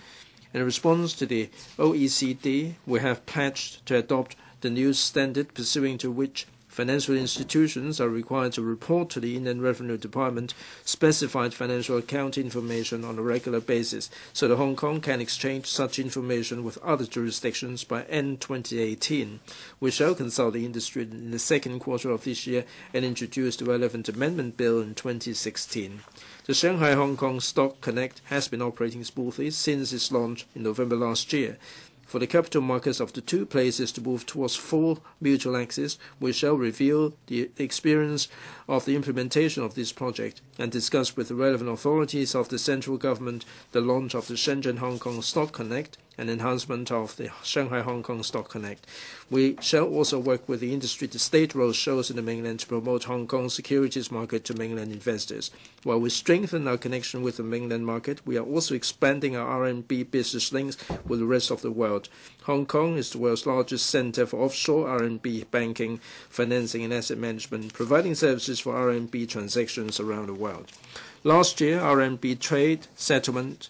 In response to the OECD, we have pledged to adopt the new standard pursuant to which financial institutions are required to report to the Inland Revenue Department specified financial account information on a regular basis, so that Hong Kong can exchange such information with other jurisdictions by end 2018. We shall consult the industry in the second quarter of this year and introduce the relevant amendment bill in 2016. The Shanghai-Hong Kong Stock Connect has been operating smoothly since its launch in November last year. For the capital markets of the two places to move towards full mutual access, we shall review the experience of the implementation of this project and discuss with the relevant authorities of the central government the launch of the Shenzhen-Hong Kong Stock Connect and enhancement of the Shanghai-Hong Kong Stock Connect. We shall also work with the industry to stage roadshows in the mainland to promote Hong Kong's securities market to mainland investors. While we strengthen our connection with the mainland market, we are also expanding our RMB business links with the rest of the world. Hong Kong is the world's largest center for offshore RMB banking, financing, and asset management, providing services for RMB transactions around the world. Last year, RMB trade settlement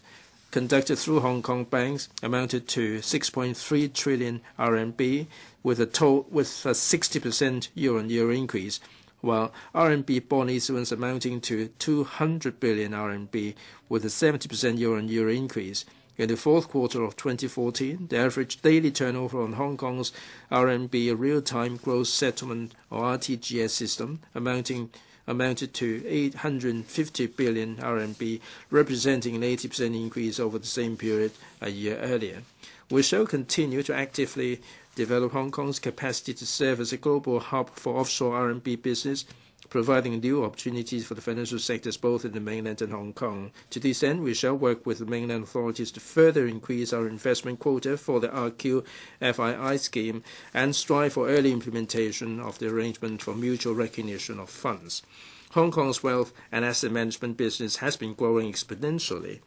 conducted through Hong Kong banks amounted to 6.3 trillion RMB, with a 60% year-on-year increase, while RMB bond issuance amounting to 200 billion RMB, with a 70% year-on-year increase. In the fourth quarter of 2014, the average daily turnover on Hong Kong's RMB real-time gross settlement, or RTGS system, amounted to 850 billion RMB, representing an 80% increase over the same period a year earlier. We shall continue to actively develop Hong Kong's capacity to serve as a global hub for offshore RMB business, providing new opportunities for the financial sectors both in the mainland and Hong Kong. To this end, we shall work with the mainland authorities to further increase our investment quota for the RQFII scheme and strive for early implementation of the arrangement for mutual recognition of funds. Hong Kong's wealth and asset management business has been growing exponentially.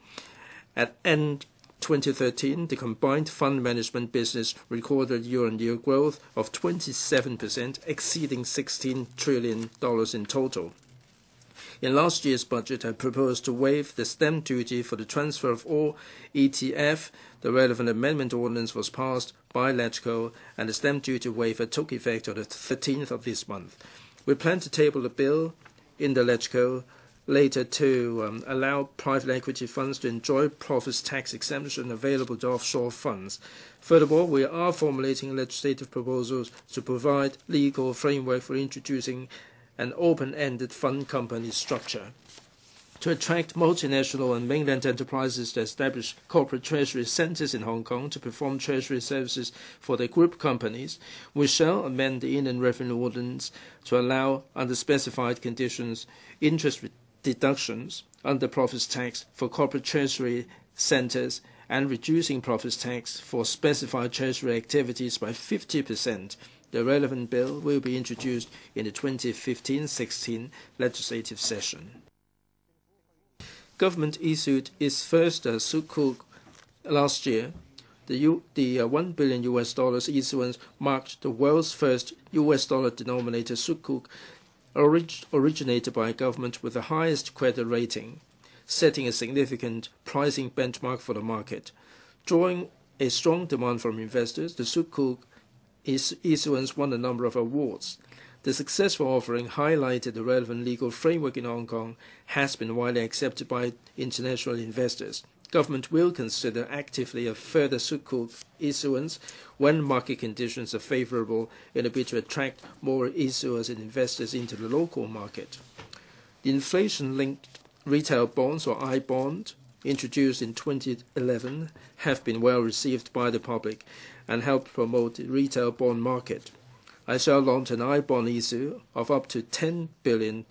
At end 2013, the combined fund management business recorded year-on-year growth of 27%, exceeding $16 trillion in total. In last year's budget, I proposed to waive the stamp duty for the transfer of all ETF. The relevant amendment ordinance was passed by LegCo, and the stamp duty waiver took effect on the 13th of this month. We plan to table the bill in the LegCo later to allow private equity funds to enjoy profits tax exemption available to offshore funds. Furthermore, we are formulating legislative proposals to provide legal framework for introducing an open-ended fund company structure. to attract multinational and mainland enterprises to establish corporate treasury centers in Hong Kong to perform treasury services for their group companies, we shall amend the Inland Revenue Ordinance to allow, under specified conditions, interest deductions under profits tax for corporate treasury centers and reducing profits tax for specified treasury activities by 50%. The relevant bill will be introduced in the 2015-16 legislative session. Government issued its first sukuk last year. The $1 billion issuance marked the world's first US dollar-denominated sukuk originated by a government with the highest credit rating, setting a significant pricing benchmark for the market. Drawing a strong demand from investors, the sukuk issuance won a number of awards. The successful offering highlighted the relevant legal framework in Hong Kong has been widely accepted by international investors. Government will consider actively a further sukuk issuance when market conditions are favorable in a bid to attract more issuers and investors into the local market. The inflation-linked retail bonds, or I-bond, introduced in 2011, have been well received by the public and help promote the retail bond market. I shall launch an I-bond issue of up to $10 billion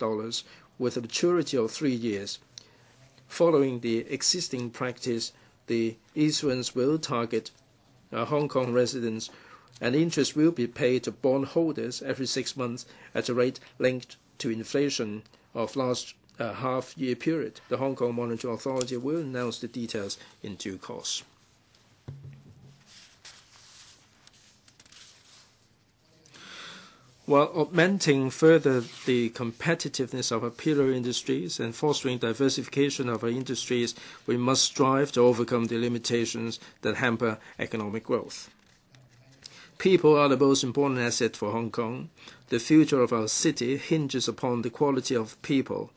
with a maturity of 3 years. Following the existing practice, the issuance will target Hong Kong residents, and interest will be paid to bond holders every 6 months at a rate linked to inflation of last half-year period. The Hong Kong Monetary Authority will announce the details in due course. While augmenting further the competitiveness of our pillar industries and fostering diversification of our industries, we must strive to overcome the limitations that hamper economic growth. People are the most important asset for Hong Kong. The future of our city hinges upon the quality of people.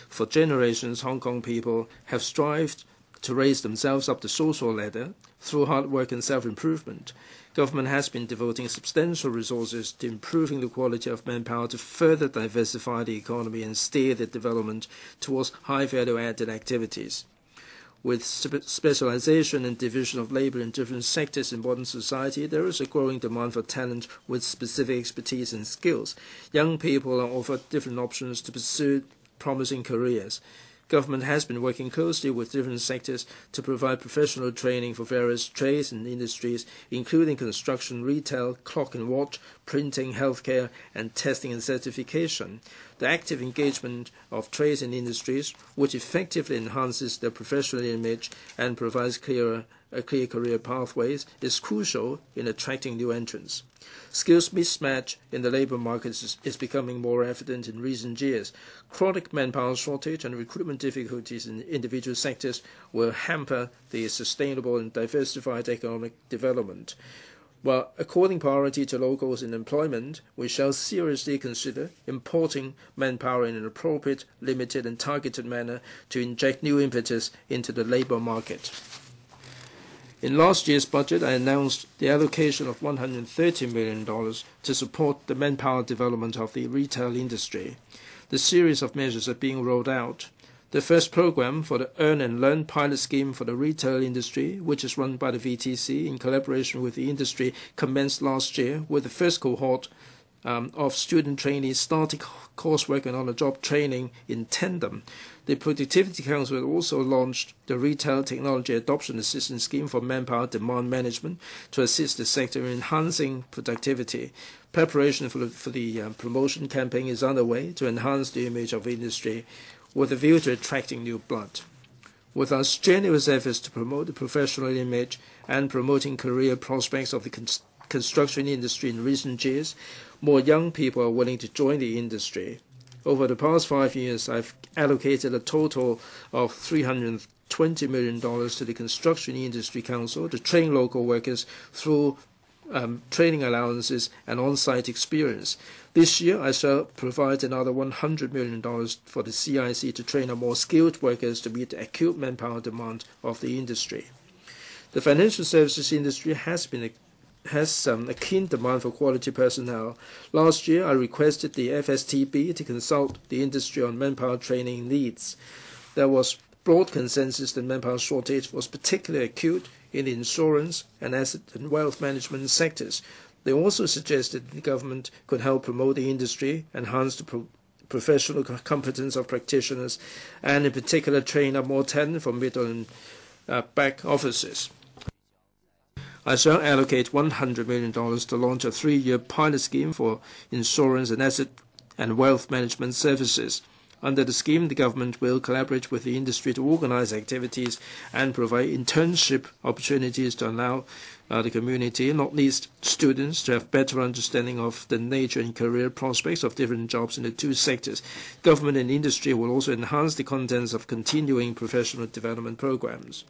For generations, Hong Kong people have strived to raise themselves up the social ladder through hard work and self-improvement. Government has been devoting substantial resources to improving the quality of manpower to further diversify the economy and steer the development towards high value-added activities. With specialization and division of labor in different sectors in modern society, there is a growing demand for talent with specific expertise and skills. Young people are offered different options to pursue promising careers. Government has been working closely with different sectors to provide professional training for various trades and industries, including construction, retail, clock and watch, printing, healthcare, and testing and certification. The active engagement of trades and industries, which effectively enhances their professional image and provides clear career pathways, is crucial in attracting new entrants. Skills mismatch in the labor market is becoming more evident in recent years. Chronic manpower shortage and recruitment difficulties in individual sectors will hamper the sustainable and diversified economic development. While according priority to locals in employment, we shall seriously consider importing manpower in an appropriate, limited and targeted manner to inject new impetus into the labor market. In last year's budget, I announced the allocation of $130 million to support the manpower development of the retail industry. The series of measures are being rolled out. The first program for the Earn and Learn pilot scheme for the retail industry, which is run by the VTC in collaboration with the industry, commenced last year with the first cohort of student trainees starting coursework and on-the-job training in tandem. The Productivity Council also launched the Retail Technology Adoption Assistance Scheme for Manpower Demand Management to assist the sector in enhancing productivity. Preparation for the promotion campaign is underway to enhance the image of industry with a view to attracting new blood. With our strenuous efforts to promote the professional image and promoting career prospects of the construction industry in recent years, more young people are willing to join the industry. Over the past 5 years, I've allocated a total of $320 million to the Construction Industry Council to train local workers through training allowances and on-site experience. This year, I shall provide another $100 million for the CIC to train more skilled workers to meet the acute manpower demand of the industry. The financial services industry has a keen demand for quality personnel. Last year, I requested the FSTB to consult the industry on manpower training needs. there was broad consensus that manpower shortage was particularly acute in the insurance and asset and wealth management sectors. They also suggested the government could help promote the industry, enhance the professional competence of practitioners, and in particular train up more talent from middle and back offices. I shall allocate $100 million to launch a 3-year pilot scheme for insurance and asset and wealth management services. Under the scheme, the government will collaborate with the industry to organize activities and provide internship opportunities to allow the community, not least students, to have better understanding of the nature and career prospects of different jobs in the two sectors. Government and industry will also enhance the contents of continuing professional development programs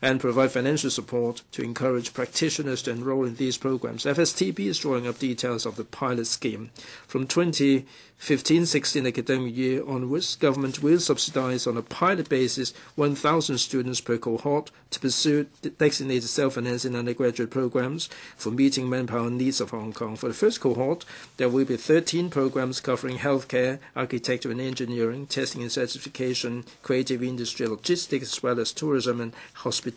and provide financial support to encourage practitioners to enroll in these programs. FSTB is drawing up details of the pilot scheme. From 2015-16 academic year onwards, government will subsidize on a pilot basis 1,000 students per cohort to pursue designated self-financing undergraduate programs for meeting manpower needs of Hong Kong. For the first cohort, there will be 13 programs covering healthcare, architecture and engineering, testing and certification, creative industry, logistics, as well as tourism and hospitality.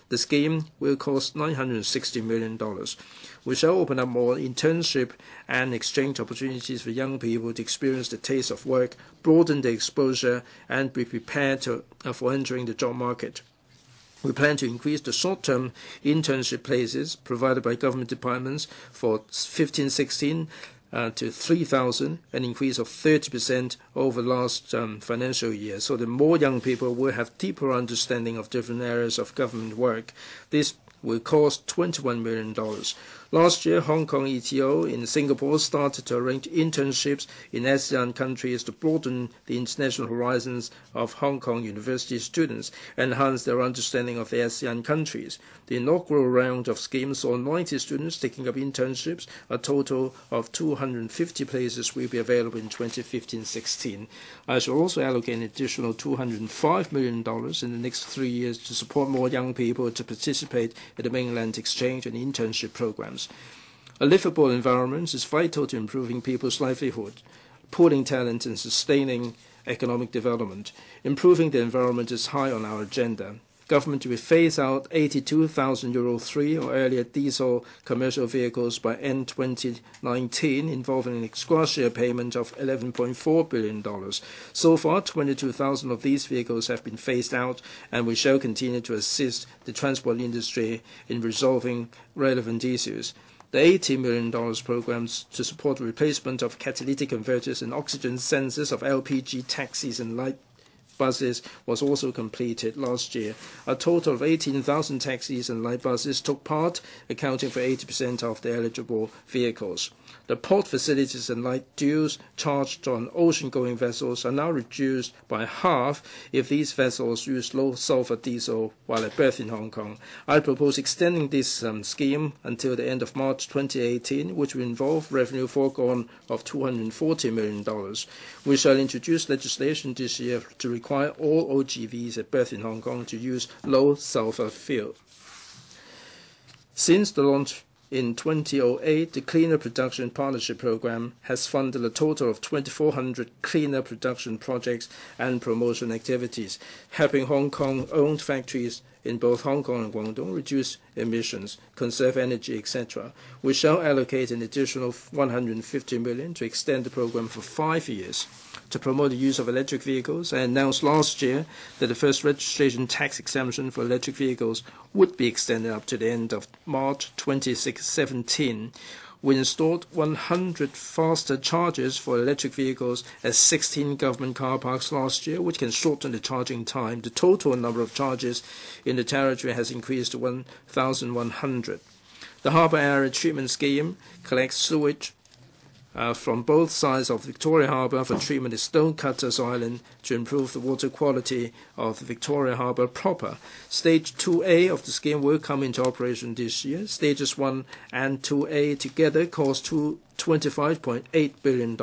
The scheme will cost $960 million. We shall open up more internship and exchange opportunities for young people to experience the taste of work, broaden their exposure, and be prepared for entering the job market. We plan to increase the short-term internship places provided by government departments for 15-16 to 3,000, an increase of 30% over last financial year, so that more young people will have deeper understanding of different areas of government work. This will cost $21 million. Last year, Hong Kong ETO in Singapore started to arrange internships in ASEAN countries to broaden the international horizons of Hong Kong university students and enhance their understanding of the ASEAN countries. The inaugural round of schemes saw 90 students taking up internships. A total of 250 places will be available in 2015-16. I shall also allocate an additional $205 million in the next 3 years to support more young people to participate in the mainland exchange and internship programs. A livable environment is vital to improving people's livelihood, pooling talent and sustaining economic development. Improving the environment is high on our agenda. Government will phase out 82,000 Euro 3 or earlier diesel commercial vehicles by end 2019, involving an ex gratia payment of $11.4 billion. So far, 22,000 of these vehicles have been phased out, and we shall continue to assist the transport industry in resolving relevant issues. The $80 million programs to support the replacement of catalytic converters and oxygen sensors of LPG taxis and light buses was also completed last year. A total of 18,000 taxis and light buses took part, accounting for 80% of the eligible vehicles. The port facilities and light dues charged on ocean-going vessels are now reduced by half if these vessels use low-sulfur diesel while at berth in Hong Kong. I propose extending this scheme until the end of March 2018, which will involve revenue foregone of $240 million. We shall introduce legislation this year to require all OGVs at berth in Hong Kong to use low-sulfur fuel. Since the launch in 2008, the Cleaner Production Partnership Program has funded a total of 2,400 cleaner production projects and promotion activities, helping Hong Kong-owned factories in both Hong Kong and Guangdong reduce emissions, conserve energy, etc. We shall allocate an additional $150 million to extend the program for 5 years. To promote the use of electric vehicles, I announced last year that the first registration tax exemption for electric vehicles would be extended up to the end of March 2017. We installed 100 faster chargers for electric vehicles at 16 government car parks last year, which can shorten the charging time. The total number of chargers in the territory has increased to 1,100. The Harbour Area Treatment Scheme collects sewage from both sides of Victoria Harbour for treatment at Stonecutters Island to improve the water quality of the Victoria Harbour proper. Stage 2A of the scheme will come into operation this year. Stages 1 and 2A together cost $2 $25.8 billion.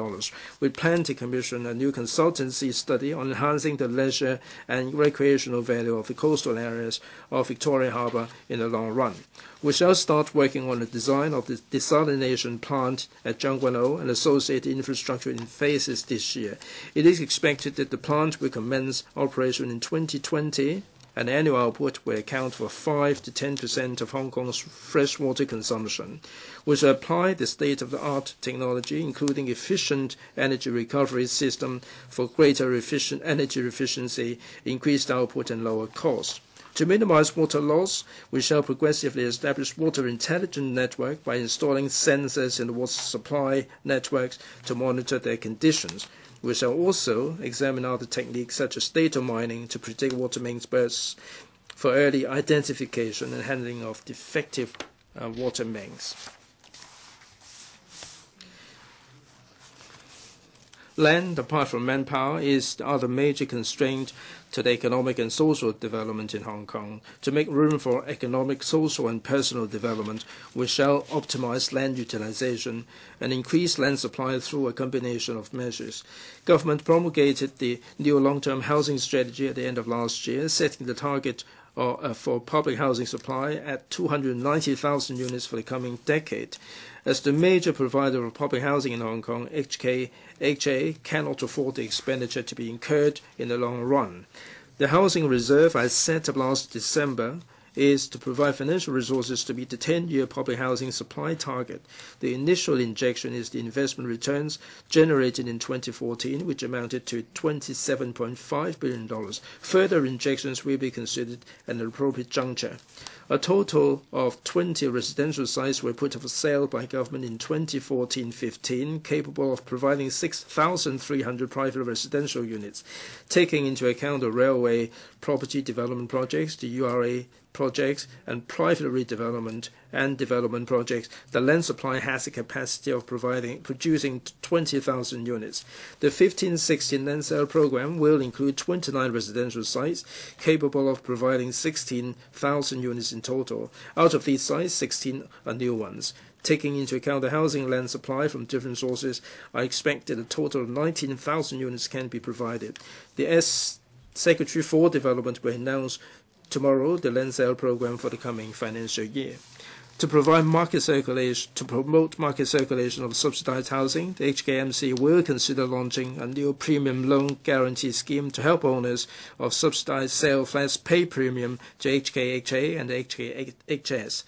We plan to commission a new consultancy study on enhancing the leisure and recreational value of the coastal areas of Victoria Harbour in the long run. We shall start working on the design of the desalination plant at Junggwano and associated infrastructure in phases this year. It is expected that the plant will commence operation in 2020, and annual output will account for 5 to 10% of Hong Kong's freshwater consumption. We shall apply the state-of-the-art technology, including efficient energy recovery system for greater energy efficiency, increased output, and lower cost. To minimize water loss, we shall progressively establish water intelligence network by installing sensors in the water supply networks to monitor their conditions. We shall also examine other techniques such as data mining to predict water mains bursts for early identification and handling of defective water mains. Land, apart from manpower, is the other major constraint to the economic and social development in Hong Kong. To make room for economic, social, and personal development, we shall optimize land utilization and increase land supply through a combination of measures. Government promulgated the new long-term housing strategy at the end of last year, setting the target for public housing supply at 290,000 units for the coming decade. As the major provider of public housing in Hong Kong, HA cannot afford the expenditure to be incurred in the long run. The housing reserve, as set up last December, is to provide financial resources to meet the 10-year public housing supply target. The initial injection is the investment returns generated in 2014, which amounted to $27.5 billion. Further injections will be considered at an appropriate juncture. A total of 20 residential sites were put up for sale by government in 2014-15, capable of providing 6,300 private residential units. Taking into account the railway property development projects, the URA projects, and private redevelopment and development projects, the land supply has a capacity of producing 20,000 units. The 15-16 land sale program will include 29 residential sites capable of providing 16,000 units in total. Out of these sites, 16 are new ones. Taking into account the housing land supply from different sources, I expect that a total of 19,000 units can be provided. The Secretary for Development will announce tomorrow the land sale program for the coming financial year. To promote market circulation of subsidized housing, the HKMC will consider launching a new premium loan guarantee scheme to help owners of subsidized sale flats pay premium to HKHA and HKHS.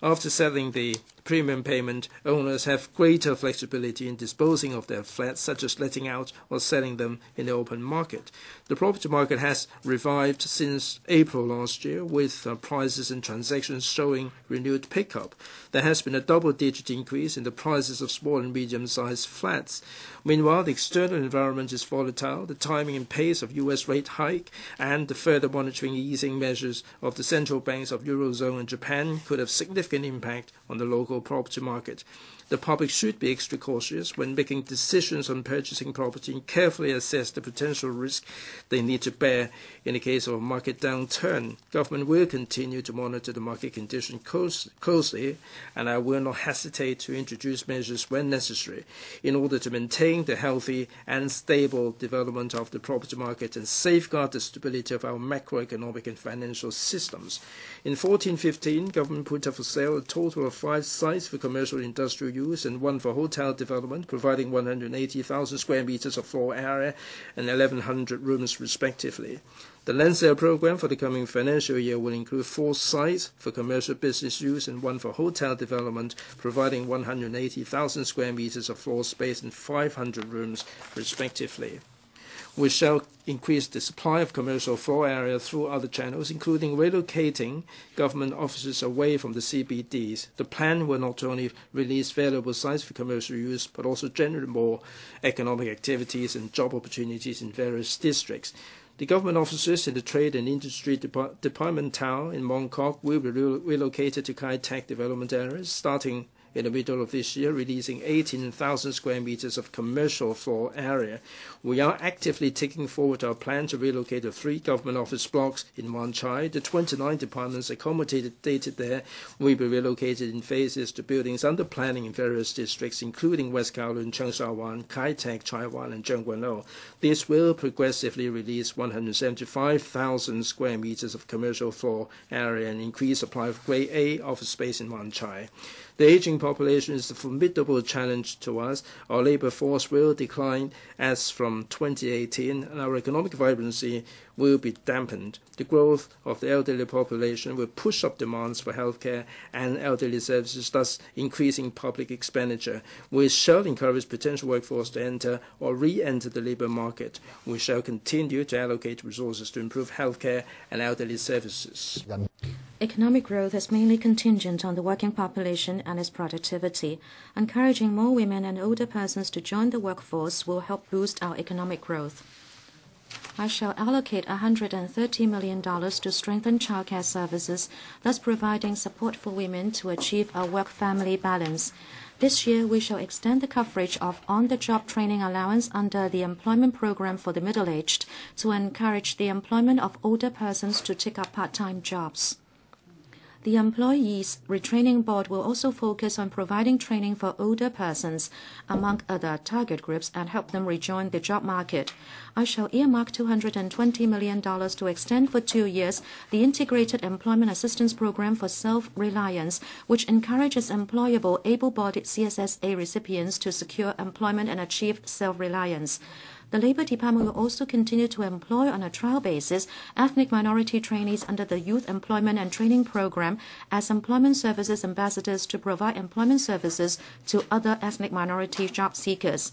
After settling the premium payment, owners have greater flexibility in disposing of their flats, such as letting out or selling them in the open market. The property market has revived since April last year, with prices and transactions showing renewed pickup. There has been a double-digit increase in the prices of small and medium-sized flats. Meanwhile, the external environment is volatile. The timing and pace of U.S. rate hike and the further monitoring easing measures of the central banks of Eurozone and Japan could have significant impact on the local property market. The public should be extra cautious when making decisions on purchasing property and carefully assess the potential risk they need to bear in the case of a market downturn. Government will continue to monitor the market condition closely, and I will not hesitate to introduce measures when necessary in order to maintain the healthy and stable development of the property market and safeguard the stability of our macroeconomic and financial systems. In 2014-15, government put up for sale a total of 5 sites for commercial and industrial use and 1 for hotel development, providing 180,000 square meters of floor area and 1,100 rooms respectively. The land sale program for the coming financial year will include 4 sites for commercial business use and 1 for hotel development, providing 180,000 square meters of floor space and 500 rooms respectively. We shall increase the supply of commercial floor area through other channels, including relocating government offices away from the CBDs. The plan will not only release valuable sites for commercial use, but also generate more economic activities and job opportunities in various districts. The government offices in the Trade and Industry Department Tower in Mong Kok will be relocated to Kai Tak development areas, starting in the middle of this year, releasing 18,000 square meters of commercial floor area. We are actively taking forward our plan to relocate the 3 government office blocks in Wan Chai. The 29 departments accommodated there will be relocated in phases to buildings under planning in various districts, including West Kowloon, Cheung Sha Wan, Kai Tak, Chai Wan, and Zheng Guanlou. This will progressively release 175,000 square meters of commercial floor area and increase supply of Grade A office space in Wan Chai. The aging population is a formidable challenge to us. Our labor force will decline as from 2018, and our economic vibrancy will be dampened. The growth of the elderly population will push up demands for healthcare and elderly services, thus increasing public expenditure. We shall encourage potential workforce to enter or re-enter the labor market. We shall continue to allocate resources to improve healthcare and elderly services. Economic growth is mainly contingent on the working population and its productivity. Encouraging more women and older persons to join the workforce will help boost our economic growth. I shall allocate $130 million to strengthen childcare services, thus providing support for women to achieve a work-family balance. This year, we shall extend the coverage of on-the-job training allowance under the employment program for the middle-aged to encourage the employment of older persons to take up part-time jobs. The Employees Retraining Board will also focus on providing training for older persons, among other target groups, and help them rejoin the job market. I shall earmark $220 million to extend for 2 years the Integrated Employment Assistance Program for Self-Reliance, which encourages employable, able-bodied CSSA recipients to secure employment and achieve self-reliance. The Labour Department will also continue to employ on a trial basis ethnic minority trainees under the Youth Employment and Training Program as employment services ambassadors to provide employment services to other ethnic minority job seekers.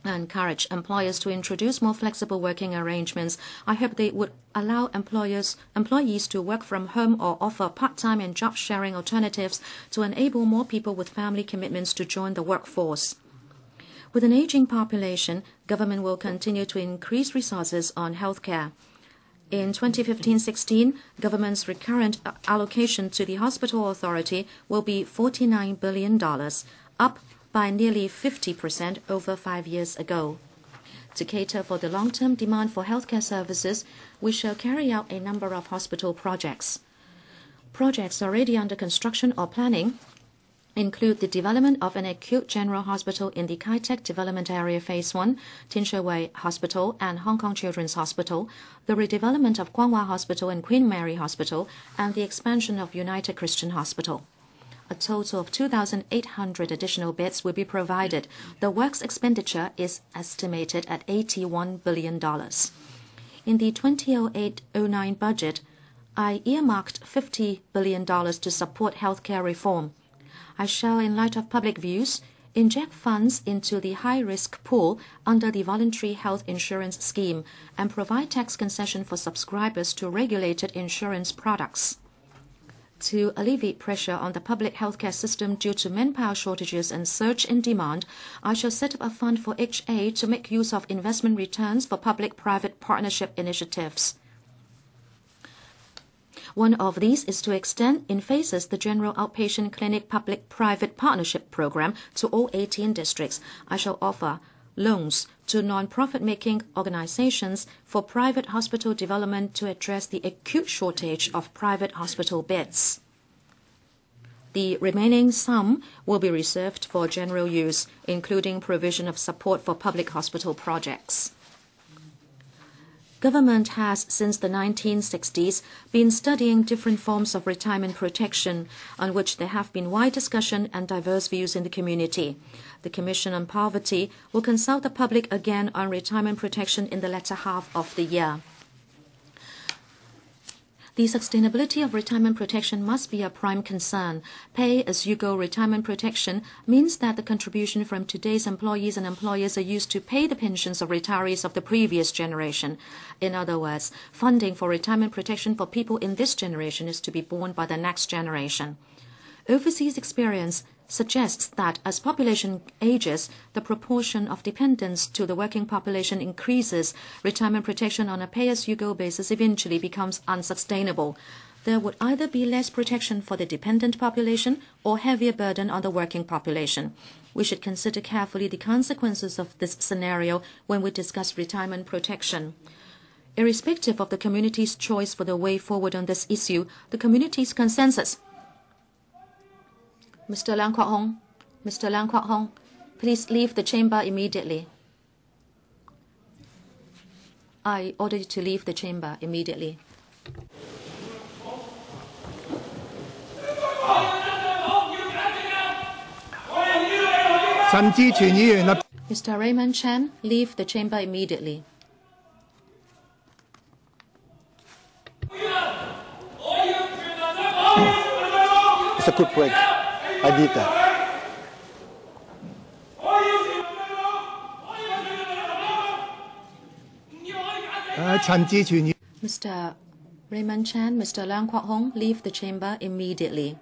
Encourage employers to introduce more flexible working arrangements. I hope they would allow employees to work from home or offer part-time and job-sharing alternatives to enable more people with family commitments to join the workforce. With an aging population, government will continue to increase resources on healthcare. In 2015-16, government's recurrent allocation to the hospital authority will be $49 billion, up by nearly 50% over 5 years ago. To cater for the long-term demand for healthcare services, we shall carry out a number of hospital projects. Projects already under construction or planning include the development of an acute general hospital in the Kai Tak Development Area Phase 1, Tin Shui Wai Hospital and Hong Kong Children's Hospital, the redevelopment of Kwong Wah Hospital and Queen Mary Hospital, and the expansion of United Christian Hospital. A total of 2,800 additional beds will be provided. The works expenditure is estimated at $81 billion. In the 2008-09 budget, I earmarked $50 billion to support healthcare reform. I shall, in light of public views, inject funds into the high-risk pool under the voluntary health insurance scheme and provide tax concession for subscribers to regulated insurance products. To alleviate pressure on the public healthcare system due to manpower shortages and surge in demand, I shall set up a fund for HA to make use of investment returns for public-private partnership initiatives. One of these is to extend in phases the General Outpatient Clinic Public-Private Partnership Program to all 18 districts. I shall offer loans to non-profit-making organizations for private hospital development to address the acute shortage of private hospital beds. The remaining sum will be reserved for general use, including provision of support for public hospital projects. Government has, since the 1960s, been studying different forms of retirement protection, on which there have been wide discussion and diverse views in the community. The Commission on Poverty will consult the public again on retirement protection in the latter half of the year. The sustainability of retirement protection must be a prime concern. Pay-as-you-go retirement protection means that the contribution from today's employees and employers are used to pay the pensions of retirees of the previous generation. In other words, funding for retirement protection for people in this generation is to be borne by the next generation. Overseas experience suggests that as population ages, the proportion of dependents to the working population increases. Retirement protection on a pay-as-you-go basis eventually becomes unsustainable. there would either be less protection for the dependent population or heavier burden on the working population. We should consider carefully the consequences of this scenario when we discuss retirement protection. Irrespective of the community's choice for the way forward on this issue, the community's consensus. Mr. Leung Kwok Hong, Mr. Leung Kwok Hong, please leave the chamber immediately. I order you to leave the chamber immediately. Mr. Raymond Chan, leave the chamber immediately. It's a quick break. I did that. Mr. Raymond Chan, Mr. Leung Kwok Hong, leave the chamber immediately.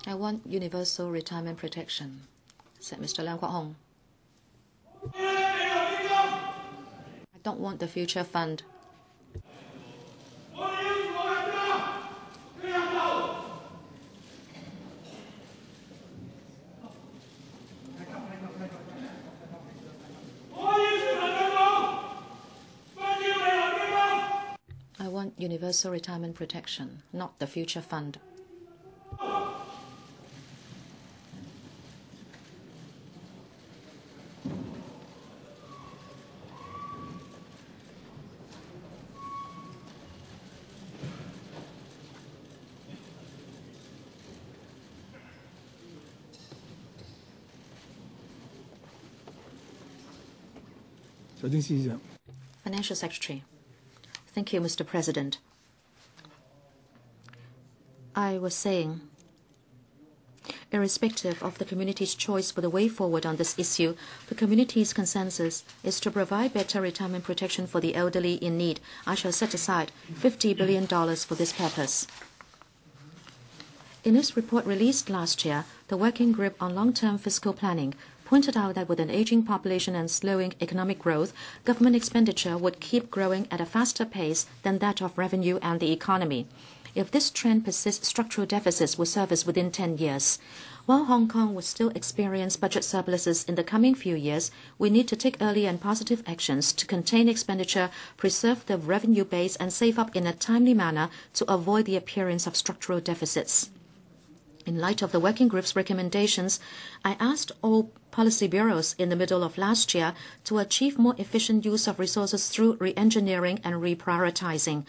I want universal retirement protection, said Mr. Leung Kwok Hong. I don't want the future fund. I want universal retirement protection, not the future fund. Financial Secretary. Thank you, Mr. President. I was saying, irrespective of the community's choice for the way forward on this issue, the community's consensus is to provide better retirement protection for the elderly in need. I shall set aside $50 billion for this purpose. In its report released last year, the Working Group on Long-Term Fiscal Planning pointed out that with an aging population and slowing economic growth, government expenditure would keep growing at a faster pace than that of revenue and the economy. If this trend persists, structural deficits will surface within 10 years. While Hong Kong will still experience budget surpluses in the coming few years, we need to take early and positive actions to contain expenditure, preserve the revenue base, and save up in a timely manner to avoid the appearance of structural deficits. In light of the Working Group's recommendations, I asked all policy bureaus in the middle of last year to achieve more efficient use of resources through re-engineering and reprioritizing.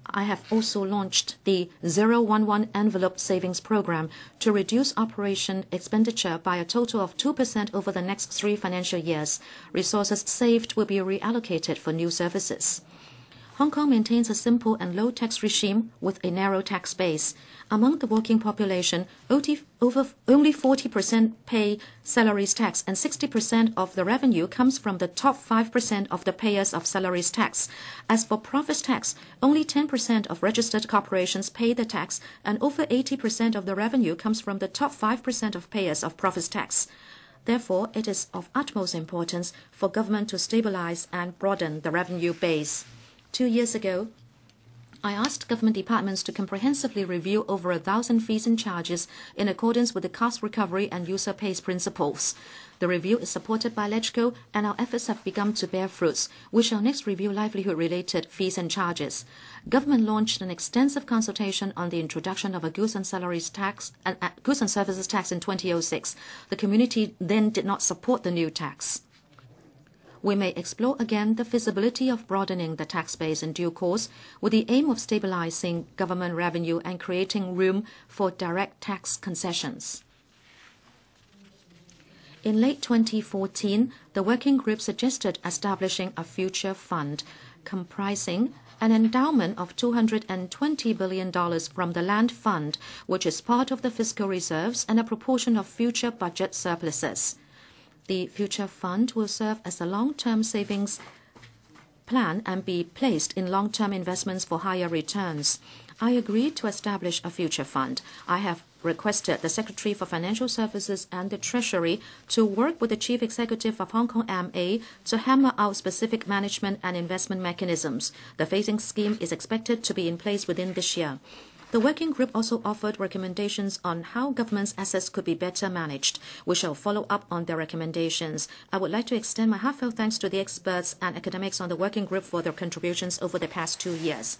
I have also launched the 011 Envelope Savings Program to reduce operation expenditure by a total of 2% over the next 3 financial years. Resources saved will be reallocated for new services. Hong Kong maintains a simple and low tax regime with a narrow tax base. Among the working population, only 40% pay salaries tax, and 60% of the revenue comes from the top 5% of the payers of salaries tax. As for profits tax, only 10% of registered corporations pay the tax, and over 80% of the revenue comes from the top 5% of payers of profits tax. Therefore, it is of utmost importance for government to stabilize and broaden the revenue base. 2 years ago, I asked government departments to comprehensively review over 1,000 fees and charges in accordance with the cost recovery and user pays principles. The review is supported by LegCo, and our efforts have begun to bear fruits. We shall next review livelihood-related fees and charges. Government launched an extensive consultation on the introduction of a goods and services tax in 2006. The community then did not support the new tax. We may explore again the feasibility of broadening the tax base in due course with the aim of stabilizing government revenue and creating room for direct tax concessions. In late 2014, the Working Group suggested establishing a future fund comprising an endowment of $220 billion from the Land Fund, which is part of the fiscal reserves, and a proportion of future budget surpluses. The future fund will serve as a long-term savings plan and be placed in long-term investments for higher returns. I agreed to establish a future fund. I have requested the Secretary for Financial Services and the Treasury to work with the Chief Executive of Hong Kong MA to hammer out specific management and investment mechanisms. The phasing scheme is expected to be in place within this year. The working group also offered recommendations on how government's assets could be better managed. We shall follow up on their recommendations. I would like to extend my heartfelt thanks to the experts and academics on the working group for their contributions over the past 2 years.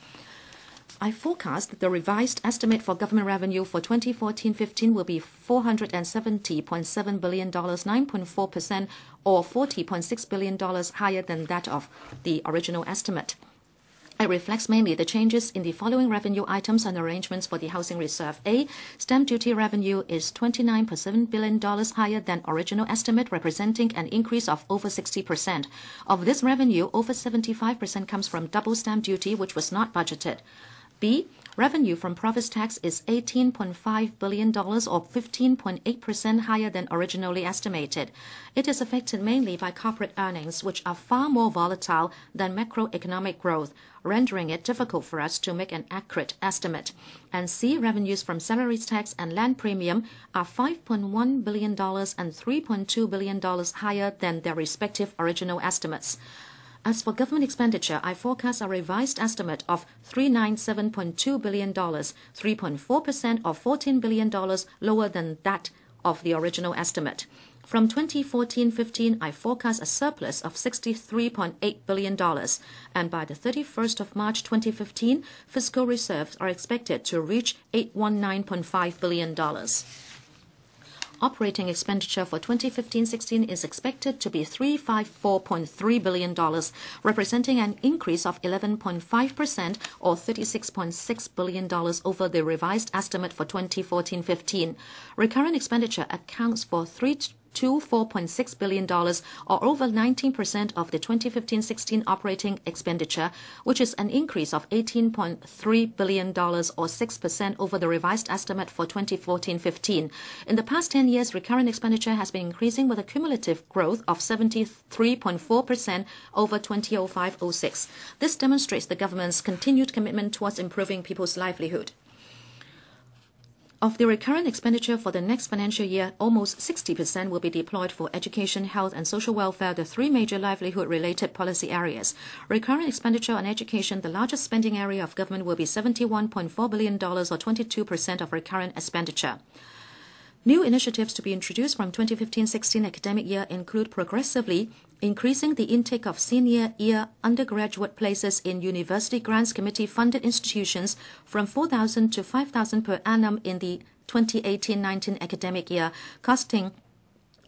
I forecast that the revised estimate for government revenue for 2014-15 will be $470.7 billion, 9.4% or $40.6 billion higher than that of the original estimate. It reflects mainly the changes in the following revenue items and arrangements for the housing reserve. A. Stamp duty revenue is $29.7 billion higher than original estimate, representing an increase of over 60%. Of this revenue, over 75% comes from double stamp duty, which was not budgeted. B. Revenue from profits tax is $18.5 billion or 15.8% higher than originally estimated. It is affected mainly by corporate earnings, which are far more volatile than macroeconomic growth, rendering it difficult for us to make an accurate estimate. And C. Revenues from salaries tax and land premium are $5.1 billion and $3.2 billion higher than their respective original estimates. As for government expenditure, I forecast a revised estimate of $397.2 billion, 3.4% or $14 billion lower than that of the original estimate. From 2014-15, I forecast a surplus of $63.8 billion, and by the 31st of March 2015, fiscal reserves are expected to reach $819.5 billion. Operating expenditure for 2015-16 is expected to be $354.3 billion, representing an increase of 11.5% or $36.6 billion over the revised estimate for 2014-15. Recurrent expenditure accounts for $4.6 billion or over 19% of the 2015-16 operating expenditure, which is an increase of $18.3 billion or 6% over the revised estimate for 2014-15. In the past 10 years, recurrent expenditure has been increasing with a cumulative growth of 73.4% over 2005-06. This demonstrates the government's continued commitment towards improving people's livelihood. Of the recurrent expenditure for the next financial year, almost 60% will be deployed for education, health, and social welfare, the three major livelihood-related policy areas. Recurrent expenditure on education, the largest spending area of government, will be $71.4 billion or 22% of recurrent expenditure. New initiatives to be introduced from 2015-16 academic year include progressively increasing the intake of senior year undergraduate places in University Grants Committee-funded institutions from 4,000 to 5,000 per annum in the 2018-19 academic year, costing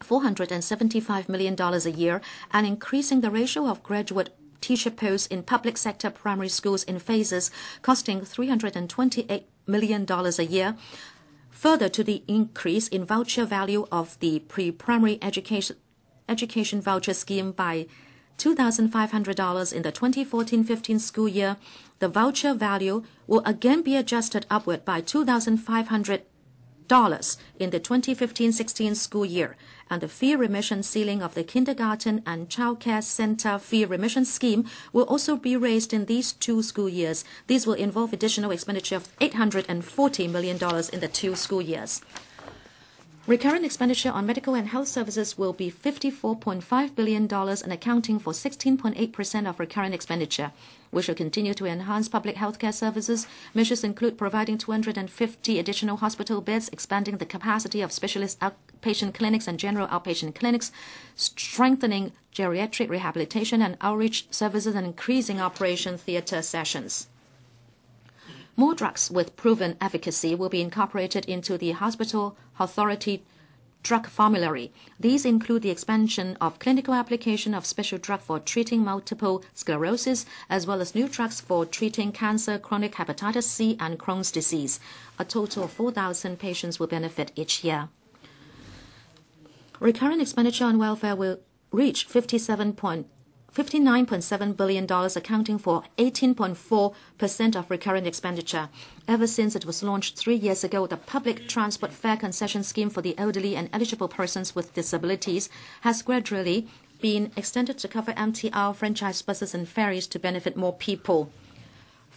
$475 million a year, and increasing the ratio of graduate teacher posts in public sector primary schools in phases, costing $328 million a year. Further to the increase in voucher value of the pre-primary education voucher scheme by $2,500 in the 2014-15 school year, the voucher value will again be adjusted upward by $2,500 in the 2015-16 school year, and the fee remission ceiling of the kindergarten and child care center fee remission scheme will also be raised in these 2 school years. These will involve additional expenditure of $840 million in the 2 school years. Recurrent expenditure on medical and health services will be $54.5 billion and accounting for 16.8% of recurrent expenditure. We shall continue to enhance public health care services. Measures include providing 250 additional hospital beds, expanding the capacity of specialist outpatient clinics and general outpatient clinics, strengthening geriatric rehabilitation and outreach services, and increasing operation theater sessions. More drugs with proven efficacy will be incorporated into the Hospital Authority drug formulary. These include the expansion of clinical application of special drug for treating multiple sclerosis, as well as new drugs for treating cancer, chronic hepatitis C, and Crohn's disease. A total of 4,000 patients will benefit each year. Recurrent expenditure on welfare will reach $59.7 billion, accounting for 18.4% of recurrent expenditure. Ever since it was launched 3 years ago, the public transport fare concession scheme for the elderly and eligible persons with disabilities has gradually been extended to cover MTR, franchise buses, and ferries to benefit more people.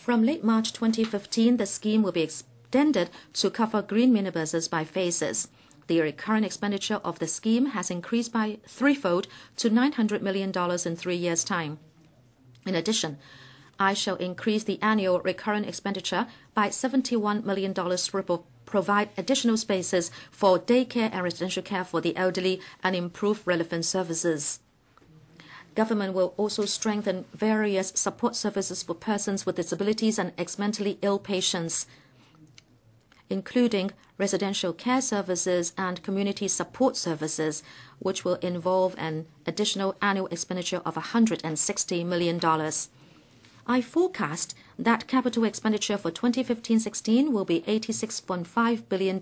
From late March 2015, the scheme will be extended to cover green minibuses by phases. The recurrent expenditure of the scheme has increased by threefold to $900 million in 3 years' time. In addition, I shall increase the annual recurrent expenditure by $71 million to provide additional spaces for daycare and residential care for the elderly and improve relevant services. Government will also strengthen various support services for persons with disabilities and ex-mentally ill patients, including residential care services and community support services, which will involve an additional annual expenditure of $160 million. I forecast that capital expenditure for 2015-16 will be $86.5 billion,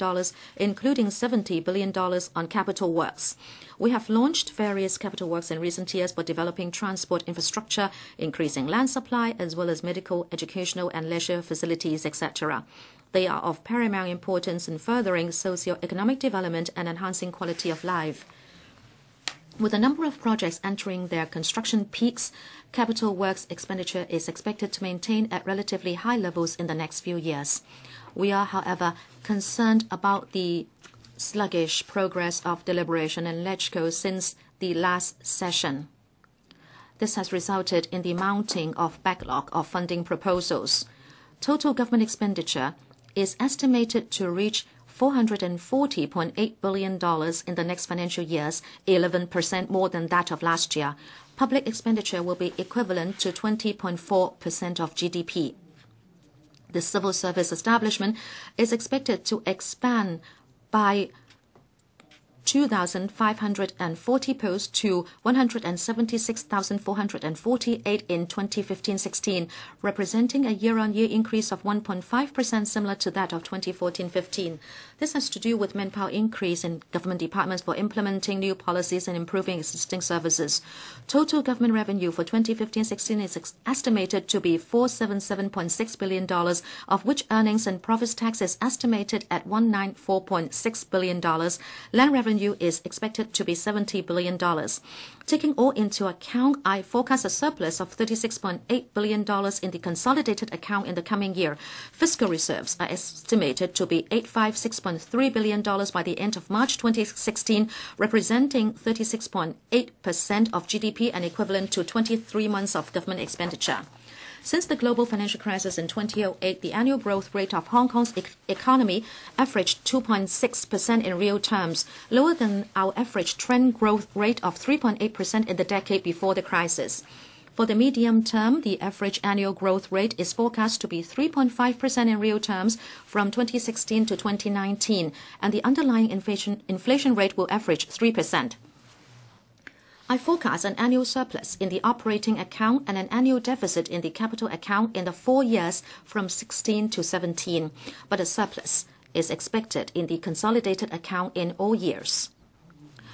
including $70 billion on capital works. We have launched various capital works in recent years for developing transport infrastructure, increasing land supply, as well as medical, educational, and leisure facilities, etc. They are of paramount importance in furthering socio-economic development and enhancing quality of life. With a number of projects entering their construction peaks, capital works expenditure is expected to maintain at relatively high levels in the next few years. We are, however, concerned about the sluggish progress of deliberation in LegCo since the last session. This has resulted in the mounting of backlog of funding proposals. Total government expenditure is estimated to reach $440.8 billion in the next financial years, 11% more than that of last year. Public expenditure will be equivalent to 20.4% of GDP. The civil service establishment is expected to expand by 2,540 posts to 176,448 in 2015-16, representing a year-on-year increase of 1.5%, similar to that of 2014-15. This has to do with manpower increase in government departments for implementing new policies and improving existing services. Total government revenue for 2015-16 is estimated to be $477.6 billion, of which earnings and profits tax is estimated at $194.6 billion. Land revenue is expected to be $70 billion. Taking all into account, I forecast a surplus of $36.8 billion in the consolidated account in the coming year. Fiscal reserves are estimated to be $856.3 billion by the end of March 2016, representing 36.8% of GDP and equivalent to 23 months of government expenditure. Since the global financial crisis in 2008, the annual growth rate of Hong Kong's economy averaged 2.6% in real terms, lower than our average trend growth rate of 3.8% in the decade before the crisis. For the medium term, the average annual growth rate is forecast to be 3.5% in real terms from 2016 to 2019, and the underlying inflation rate will average 3%. I forecast an annual surplus in the operating account and an annual deficit in the capital account in the 4 years from 16 to 17, but a surplus is expected in the consolidated account in all years.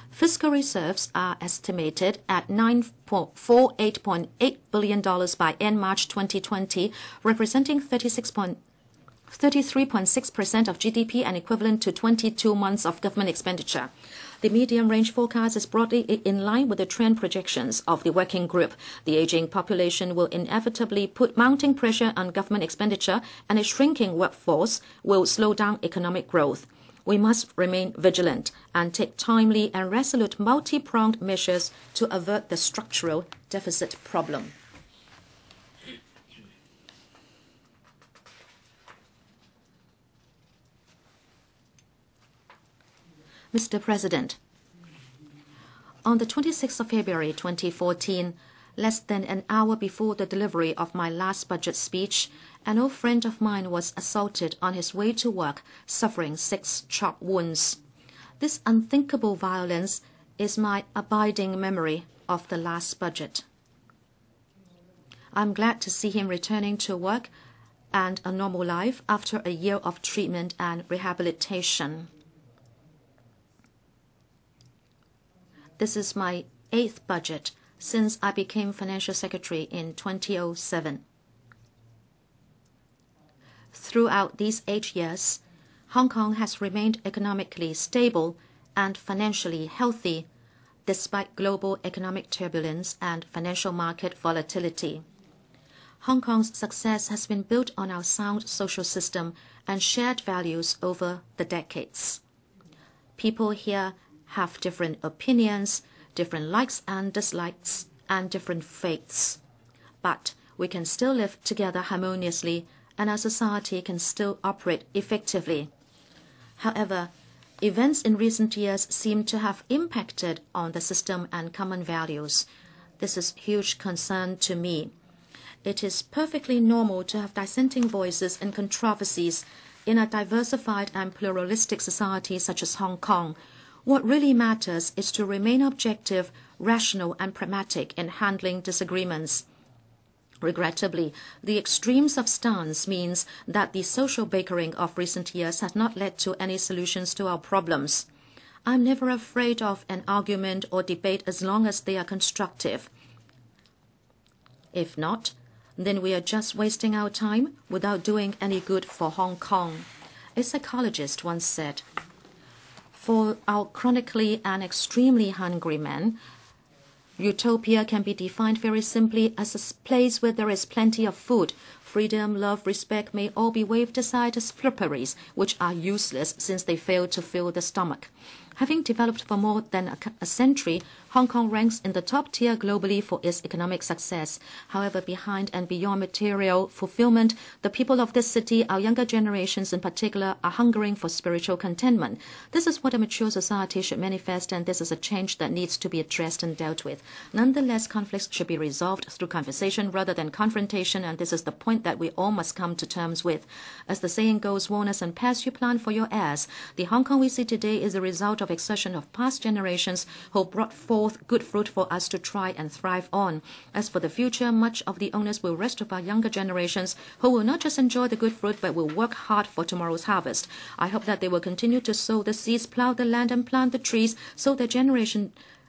Fiscal reserves are estimated at $948.8 billion by end March 2020, representing 33.6% of GDP and equivalent to 22 months of government expenditure. The medium-range forecast is broadly in line with the trend projections of the working group. The aging population will inevitably put mounting pressure on government expenditure, and a shrinking workforce will slow down economic growth. We must remain vigilant and take timely and resolute multi-pronged measures to avert the structural deficit problem. Mr. President, on the 26th of February 2014, less than an hour before the delivery of my last budget speech, an old friend of mine was assaulted on his way to work, suffering 6 sharp wounds. This unthinkable violence is my abiding memory of the last budget. I'm glad to see him returning to work and a normal life after a year of treatment and rehabilitation. This is my 8th budget since I became Financial Secretary in 2007. Throughout these 8 years, Hong Kong has remained economically stable and financially healthy despite global economic turbulence and financial market volatility. Hong Kong's success has been built on our sound social system and shared values over the decades. People here have different opinions, different likes and dislikes, and different faiths. But we can still live together harmoniously, and our society can still operate effectively. However, events in recent years seem to have impacted on the system and common values. This is huge concern to me. It is perfectly normal to have dissenting voices and controversies in a diversified and pluralistic society such as Hong Kong. What really matters is to remain objective, rational, and pragmatic in handling disagreements. Regrettably, the extremes of stance means that the social bickering of recent years has not led to any solutions to our problems. I'm never afraid of an argument or debate as long as they are constructive. If not, then we are just wasting our time without doing any good for Hong Kong. A psychologist once said, "For our chronically and extremely hungry men, utopia can be defined very simply as a place where there is plenty of food. Freedom, love, respect may all be waved aside as fripperies, which are useless since they fail to fill the stomach." Having developed for more than a century, Hong Kong ranks in the top tier globally for its economic success. However, behind and beyond material fulfillment, the people of this city, our younger generations in particular, are hungering for spiritual contentment. This is what a mature society should manifest, and this is a change that needs to be addressed and dealt with. Nonetheless, conflicts should be resolved through conversation rather than confrontation, and this is the point that we all must come to terms with. As the saying goes, "Warn us and pass you plan for your heirs." The Hong Kong we see today is a result of exertion of past generations who brought forth good fruit for us to try and thrive on. As for the future, much of the onus will rest with our younger generations, who will not just enjoy the good fruit but will work hard for tomorrow's harvest. I hope that they will continue to sow the seeds, plow the land, and plant the trees so that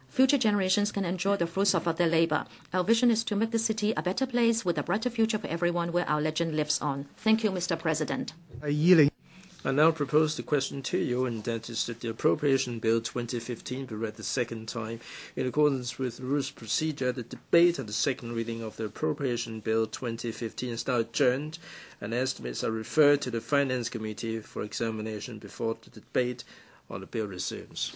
future generations can enjoy the fruits of their labor. Our vision is to make the city a better place with a brighter future for everyone, where our legend lives on. Thank you, Mr. President. I now propose the question to you, and that is that the Appropriation Bill 2015 be read the second time. In accordance with rules procedure, the debate and the second reading of the Appropriation Bill 2015 is now adjourned, and estimates are referred to the Finance Committee for examination before the debate on the bill resumes.